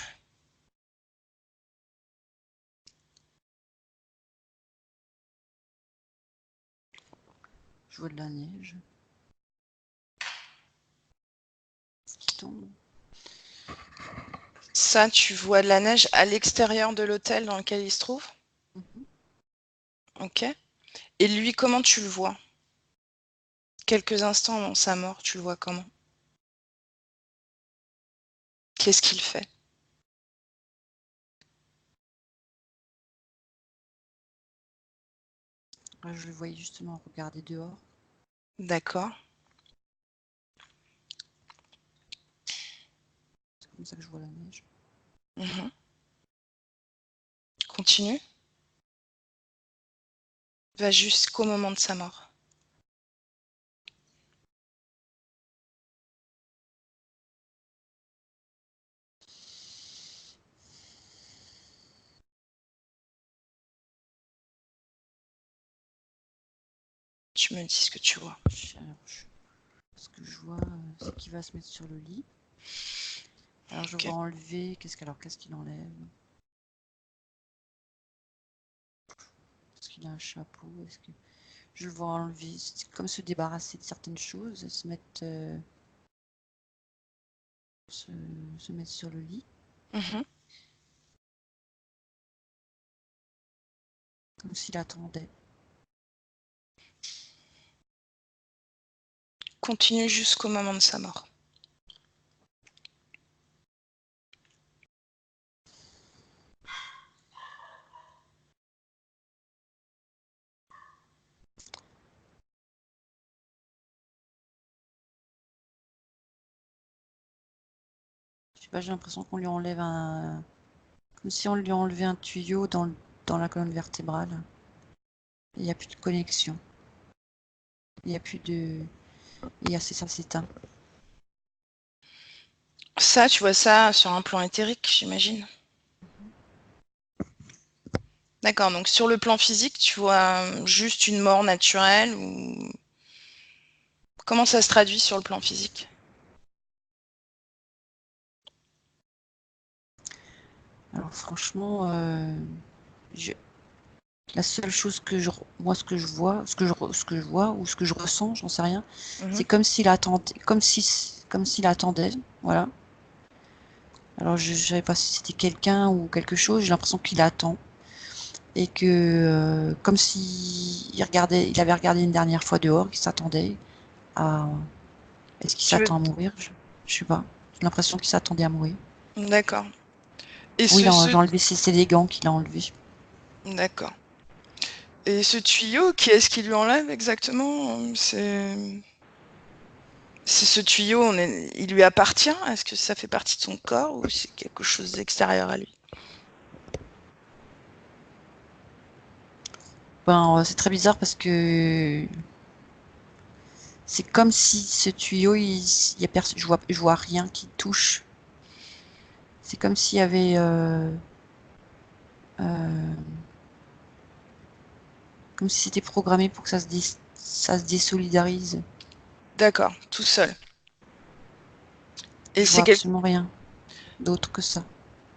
Je vois de la neige qui tombe. Ça, tu vois de la neige à l'extérieur de l'hôtel dans lequel il se trouve. Ok. Et lui, comment tu le vois? Quelques instants avant sa mort, tu le vois comment? Qu'est-ce qu'il fait? Je le voyais justement regarder dehors. D'accord. C'est comme ça que je vois la neige. Mhm. Continue. Va jusqu'au moment de sa mort. Tu me dis ce que tu vois. Ce que je vois, c'est qu'il va se mettre sur le lit. Alors je vois enlever. Qu'est-ce qu'il enlève? Est-ce qu'il a un chapeau? Est-ce que je le vois enlever? C'est comme se débarrasser de certaines choses, se mettre se mettre sur le lit. Mhm. Comme s'il attendait. Continue jusqu'au moment de sa mort. Je sais pas, j'ai l'impression qu'on lui enlève un... Comme si on lui enlevait un tuyau dans la colonne vertébrale. Il n'y a plus de connexion. Il n'y a plus de... Et ça s'éteint. Ça, tu vois ça sur un plan éthérique, j'imagine. D'accord, donc sur le plan physique, tu vois juste une mort naturelle ou comment ça se traduit sur le plan physique? Alors franchement, je la seule chose que moi, ce que je vois, ce que je vois ou ce que je ressens, j'en sais rien, Mmh. c'est comme s'il attendait, voilà. Alors je savais pas si c'était quelqu'un ou quelque chose, j'ai l'impression qu'il attend et que, comme il avait regardé une dernière fois dehors, qu'il s'attendait à est-ce qu'il Tu veux s'attend à mourir? Je sais pas. J'ai l'impression qu'il s'attendait à mourir. D'accord et Oui, ce ce j'ai enlevé c'est des gants qu'il a enlevés. d'accord et ce tuyau, qui est-ce qui lui enlève exactement? C'est ce tuyau, il lui appartient? Est-ce que ça fait partie de son corps ou c'est quelque chose d'extérieur à lui? Ben, c'est très bizarre parce que c'est comme si ce tuyau, je vois rien qui touche. C'est comme s'il y avait, euh, comme si c'était programmé pour que ça se désolidarise. D'accord, tout seul et Je vois c'est quel absolument rien d'autre que ça.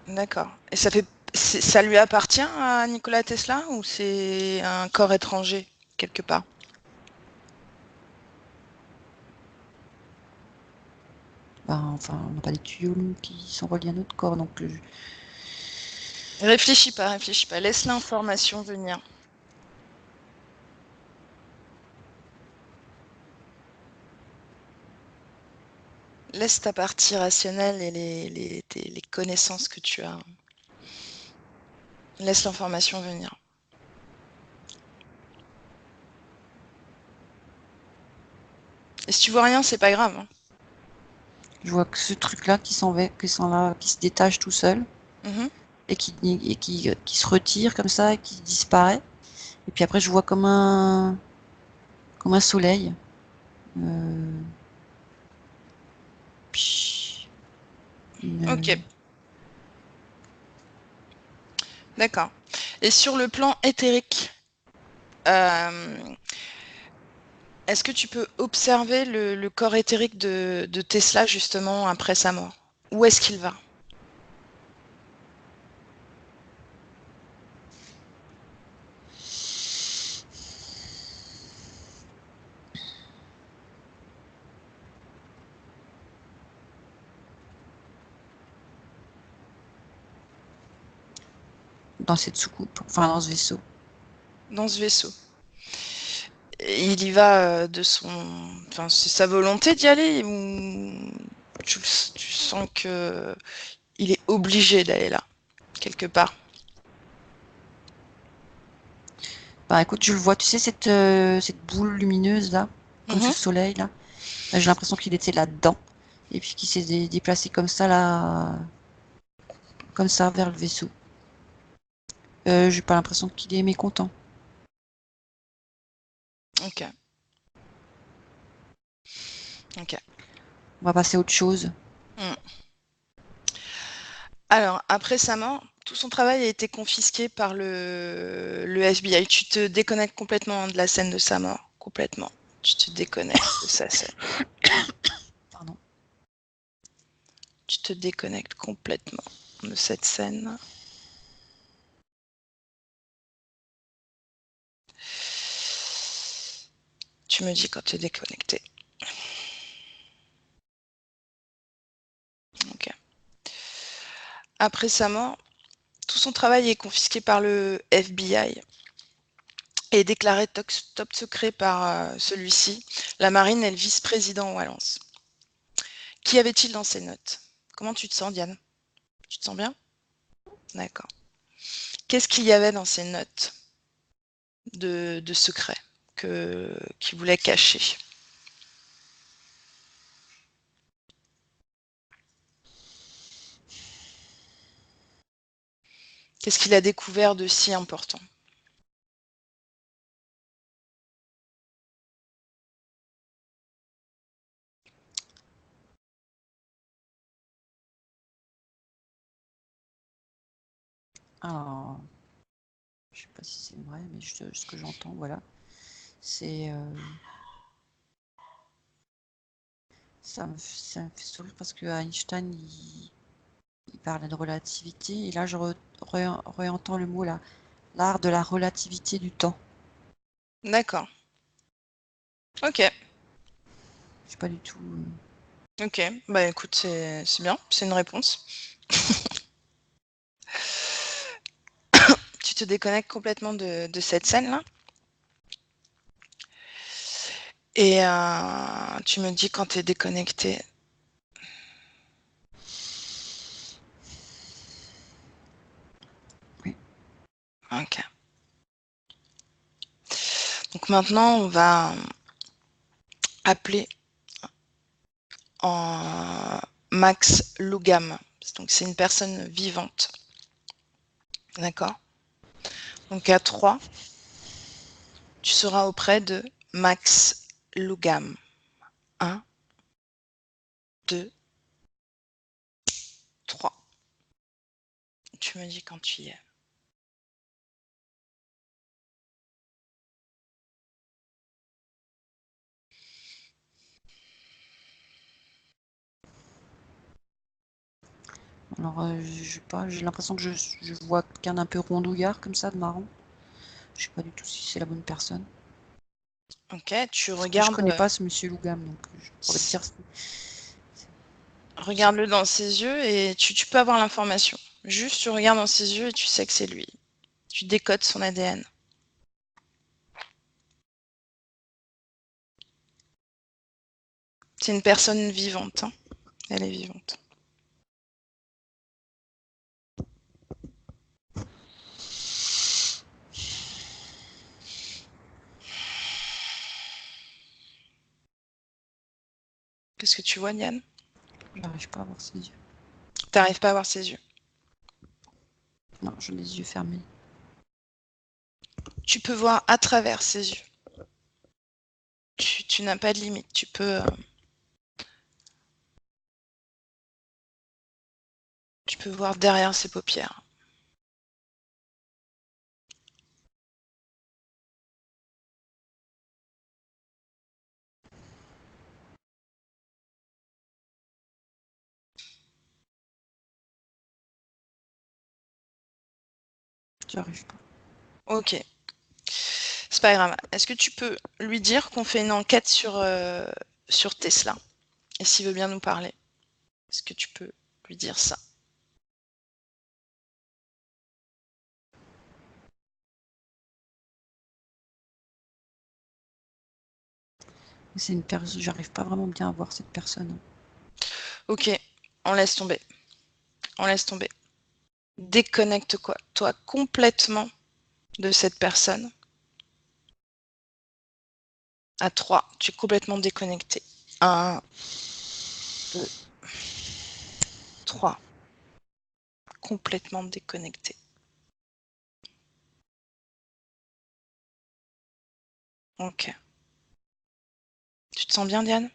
d'accord et ça lui appartient à Nikola Tesla ou c'est un corps étranger quelque part? Ben, enfin, on n'a pas des tuyaux nous, qui sont reliés à notre corps, donc Réfléchis pas, laisse l'information venir. Laisse ta partie rationnelle et les connaissances que tu as. Laisse l'information venir. Et si tu vois rien, c'est pas grave, hein. je vois que ce truc-là qui se détache tout seul Mhm. et qui se retire comme ça et qui disparaît. Et puis après, je vois comme un soleil. Euh, puis Ok, une, d'accord. Et sur le plan éthérique, euh, est-ce que tu peux observer le corps éthérique de Tesla justement après sa mort? Où est-ce qu'il va? dans cette soucoupe, enfin dans ce vaisseau. Dans ce vaisseau. Et il y va de son... Enfin, c'est sa volonté d'y aller ou tu sens que il est obligé d'aller là, quelque part? Bah écoute, je le vois, tu sais, cette boule lumineuse là, comme ce Mhm. soleil là. Bah, j'ai l'impression qu'il était là-dedans. Et puis qu'il s'est déplacé comme ça là, comme ça vers le vaisseau. J'ai pas l'impression qu'il est mécontent. Ok, ok. On va passer à autre chose. Hmm. Alors, après sa mort, tout son travail a été confisqué par le FBI. Tu te déconnectes complètement de la scène de sa mort. Complètement. Tu te déconnectes de sa scène. Pardon. Tu te déconnectes complètement de cette scène. Tu me dis quand tu es déconnecté. Ok. Après sa mort, tout son travail est confisqué par le FBI et déclaré top secret par celui-ci. La marine est le vice-président Wallace. Qu'y avait-il dans ces notes? Comment tu te sens, Diane? Tu te sens bien? D'accord. Qu'est-ce qu'il y avait dans ces notes de secret qu'il voulait cacher? Qu'est-ce qu'il a découvert de si important? Alors, Je sais pas si c'est vrai, mais ce que j'entends, voilà. C'est ça me fait sourire parce que Einstein il parlait de relativité et là je réentends le mot là, l'art de la relativité du temps. D'accord. Ok. Je sais pas du tout. Ok. Bah écoute, c'est bien. C'est une réponse. Tu te déconnectes complètement de cette scène-là. Et tu me dis quand tu es déconnecté. Oui. Ok. Donc maintenant, on va appeler en Max Lugam. Donc c'est une personne vivante. D'accord? Donc à 3, tu seras auprès de Max Lugam. 1, 2, 3. Tu me dis quand tu y es. Alors je sais pas, j'ai l'impression que je vois quelqu'un d'un peu rondouillard comme ça, de marrant. Je sais pas du tout si c'est la bonne personne. Ok, tu Parce que je regardes, connais pas ce monsieur Lougam, donc je pourrais te dire. regarde-le dans ses yeux et tu peux avoir l'information. Juste, tu regardes dans ses yeux et tu sais que c'est lui. Tu décodes son ADN. C'est une personne vivante. Hein. Elle est vivante. Qu'est-ce que tu vois, Nian? J'arrive pas à voir ses yeux. T'arrives pas à voir ses yeux. Non, j'ai les yeux fermés. Tu peux voir à travers ses yeux. Tu n'as pas de limite. Tu peux voir derrière ses paupières. J'arrive pas. Ok. C'est pas grave. Est-ce que tu peux lui dire qu'on fait une enquête sur Tesla? Et s'il veut bien nous parler? Est-ce que tu peux lui dire ça? C'est une personne, j'arrive pas vraiment bien à voir cette personne. Ok, on laisse tomber. On laisse tomber. Déconnecte quoi? Toi complètement de cette personne. À 3, tu es complètement déconnecté. 1, 2, 3. Complètement déconnecté. Ok. Tu te sens bien, Diane?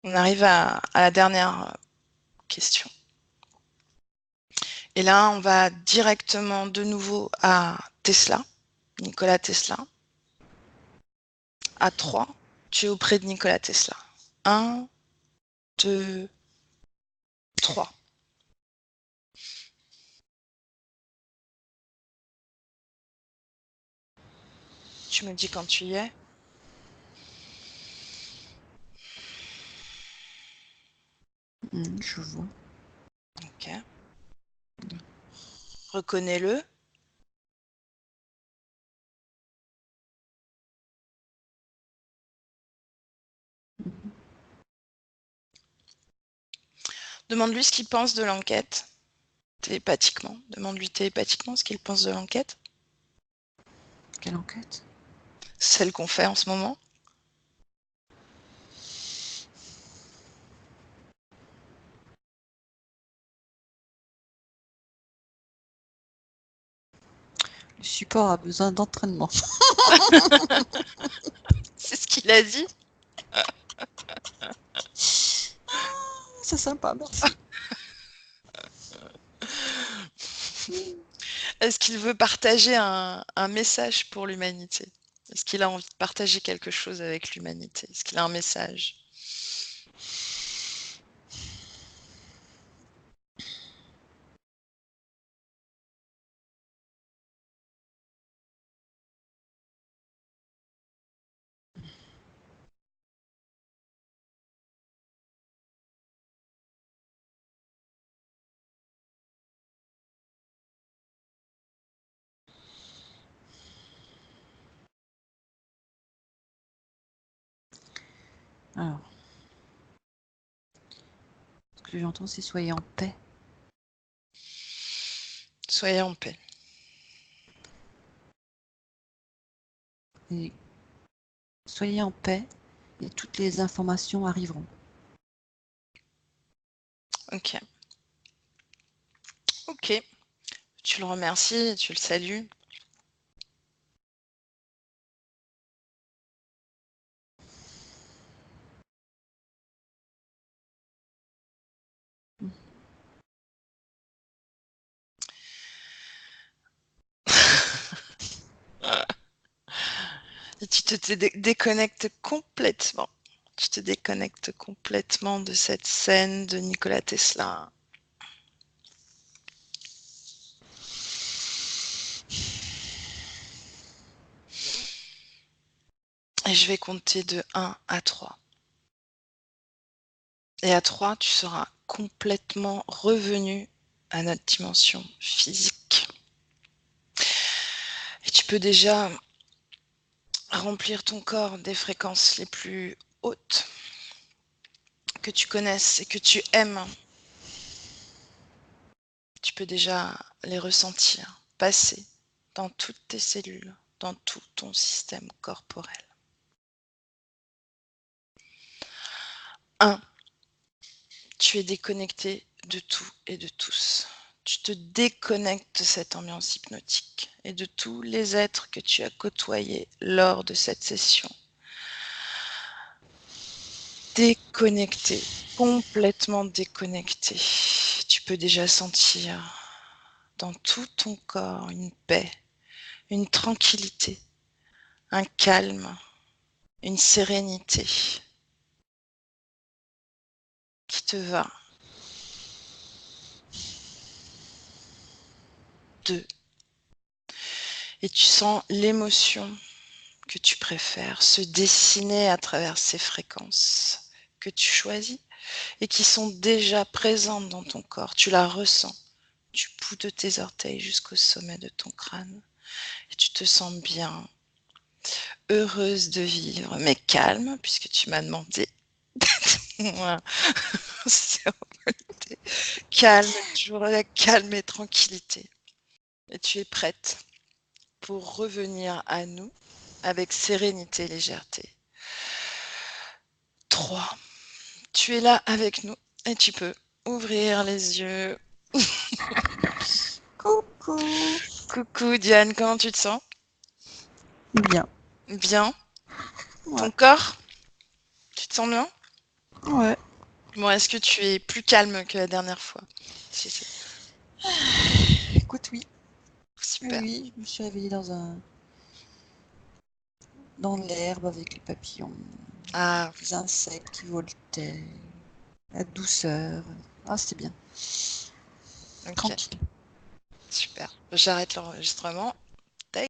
On arrive à la dernière question. Et là, on va directement de nouveau à Tesla, Nikola Tesla. À 3, tu es auprès de Nikola Tesla. 1, 2, 3. Tu me dis quand tu y es. Je vois. Ok. Reconnais-le. Demande-lui ce qu'il pense de l'enquête. Télépathiquement. Demande-lui télépathiquement ce qu'il pense de l'enquête. Quelle enquête? Celle qu'on fait en ce moment. Le support a besoin d'entraînement. C'est ce qu'il a dit. C'est sympa, merci. Est-ce qu'il veut partager un message pour l'humanité? Est-ce qu'il a envie de partager quelque chose avec l'humanité? Est-ce qu'il a un message? Alors, ce que j'entends, c'est soyez en paix. Soyez en paix. Et soyez en paix et toutes les informations arriveront. Ok. Ok. Tu le remercies, tu le salues. Et tu te déconnectes complètement. Tu te déconnectes complètement de cette scène de Nikola Tesla. Et je vais compter de 1 à 3. Et à 3, tu seras complètement revenu à notre dimension physique. Et tu peux déjà remplir ton corps des fréquences les plus hautes que tu connaisses et que tu aimes. Tu peux déjà les ressentir, passer dans toutes tes cellules, dans tout ton système corporel. 1. Tu es déconnecté de tout et de tous. Tu te déconnectes de cette ambiance hypnotique et de tous les êtres que tu as côtoyés lors de cette session. Déconnecté, complètement déconnecté. Tu peux déjà sentir dans tout ton corps une paix, une tranquillité, un calme, une sérénité qui te va. 2. Et tu sens l'émotion que tu préfères se dessiner à travers ces fréquences que tu choisis et qui sont déjà présentes dans ton corps. Tu la ressens du bout de tes orteils jusqu'au sommet de ton crâne et tu te sens bien, heureuse de vivre, mais calme puisque tu m'as demandé voilà. Calme, toujours la calme et tranquillité. Et tu es prête pour revenir à nous avec sérénité et légèreté. 3. Tu es là avec nous et tu peux ouvrir les yeux. Coucou. Coucou Diane, comment tu te sens? Bien. Bien. Ton Ouais. corps? Tu te sens bien? Ouais. Bon, est-ce que tu es plus calme que la dernière fois? Si. Écoute, oui. Super. Oui, je me suis réveillée dans l'herbe avec les papillons, Ah, les insectes qui voletaient, la douceur. Ah, c'était bien. ok. Tranquille. Super. J'arrête l'enregistrement.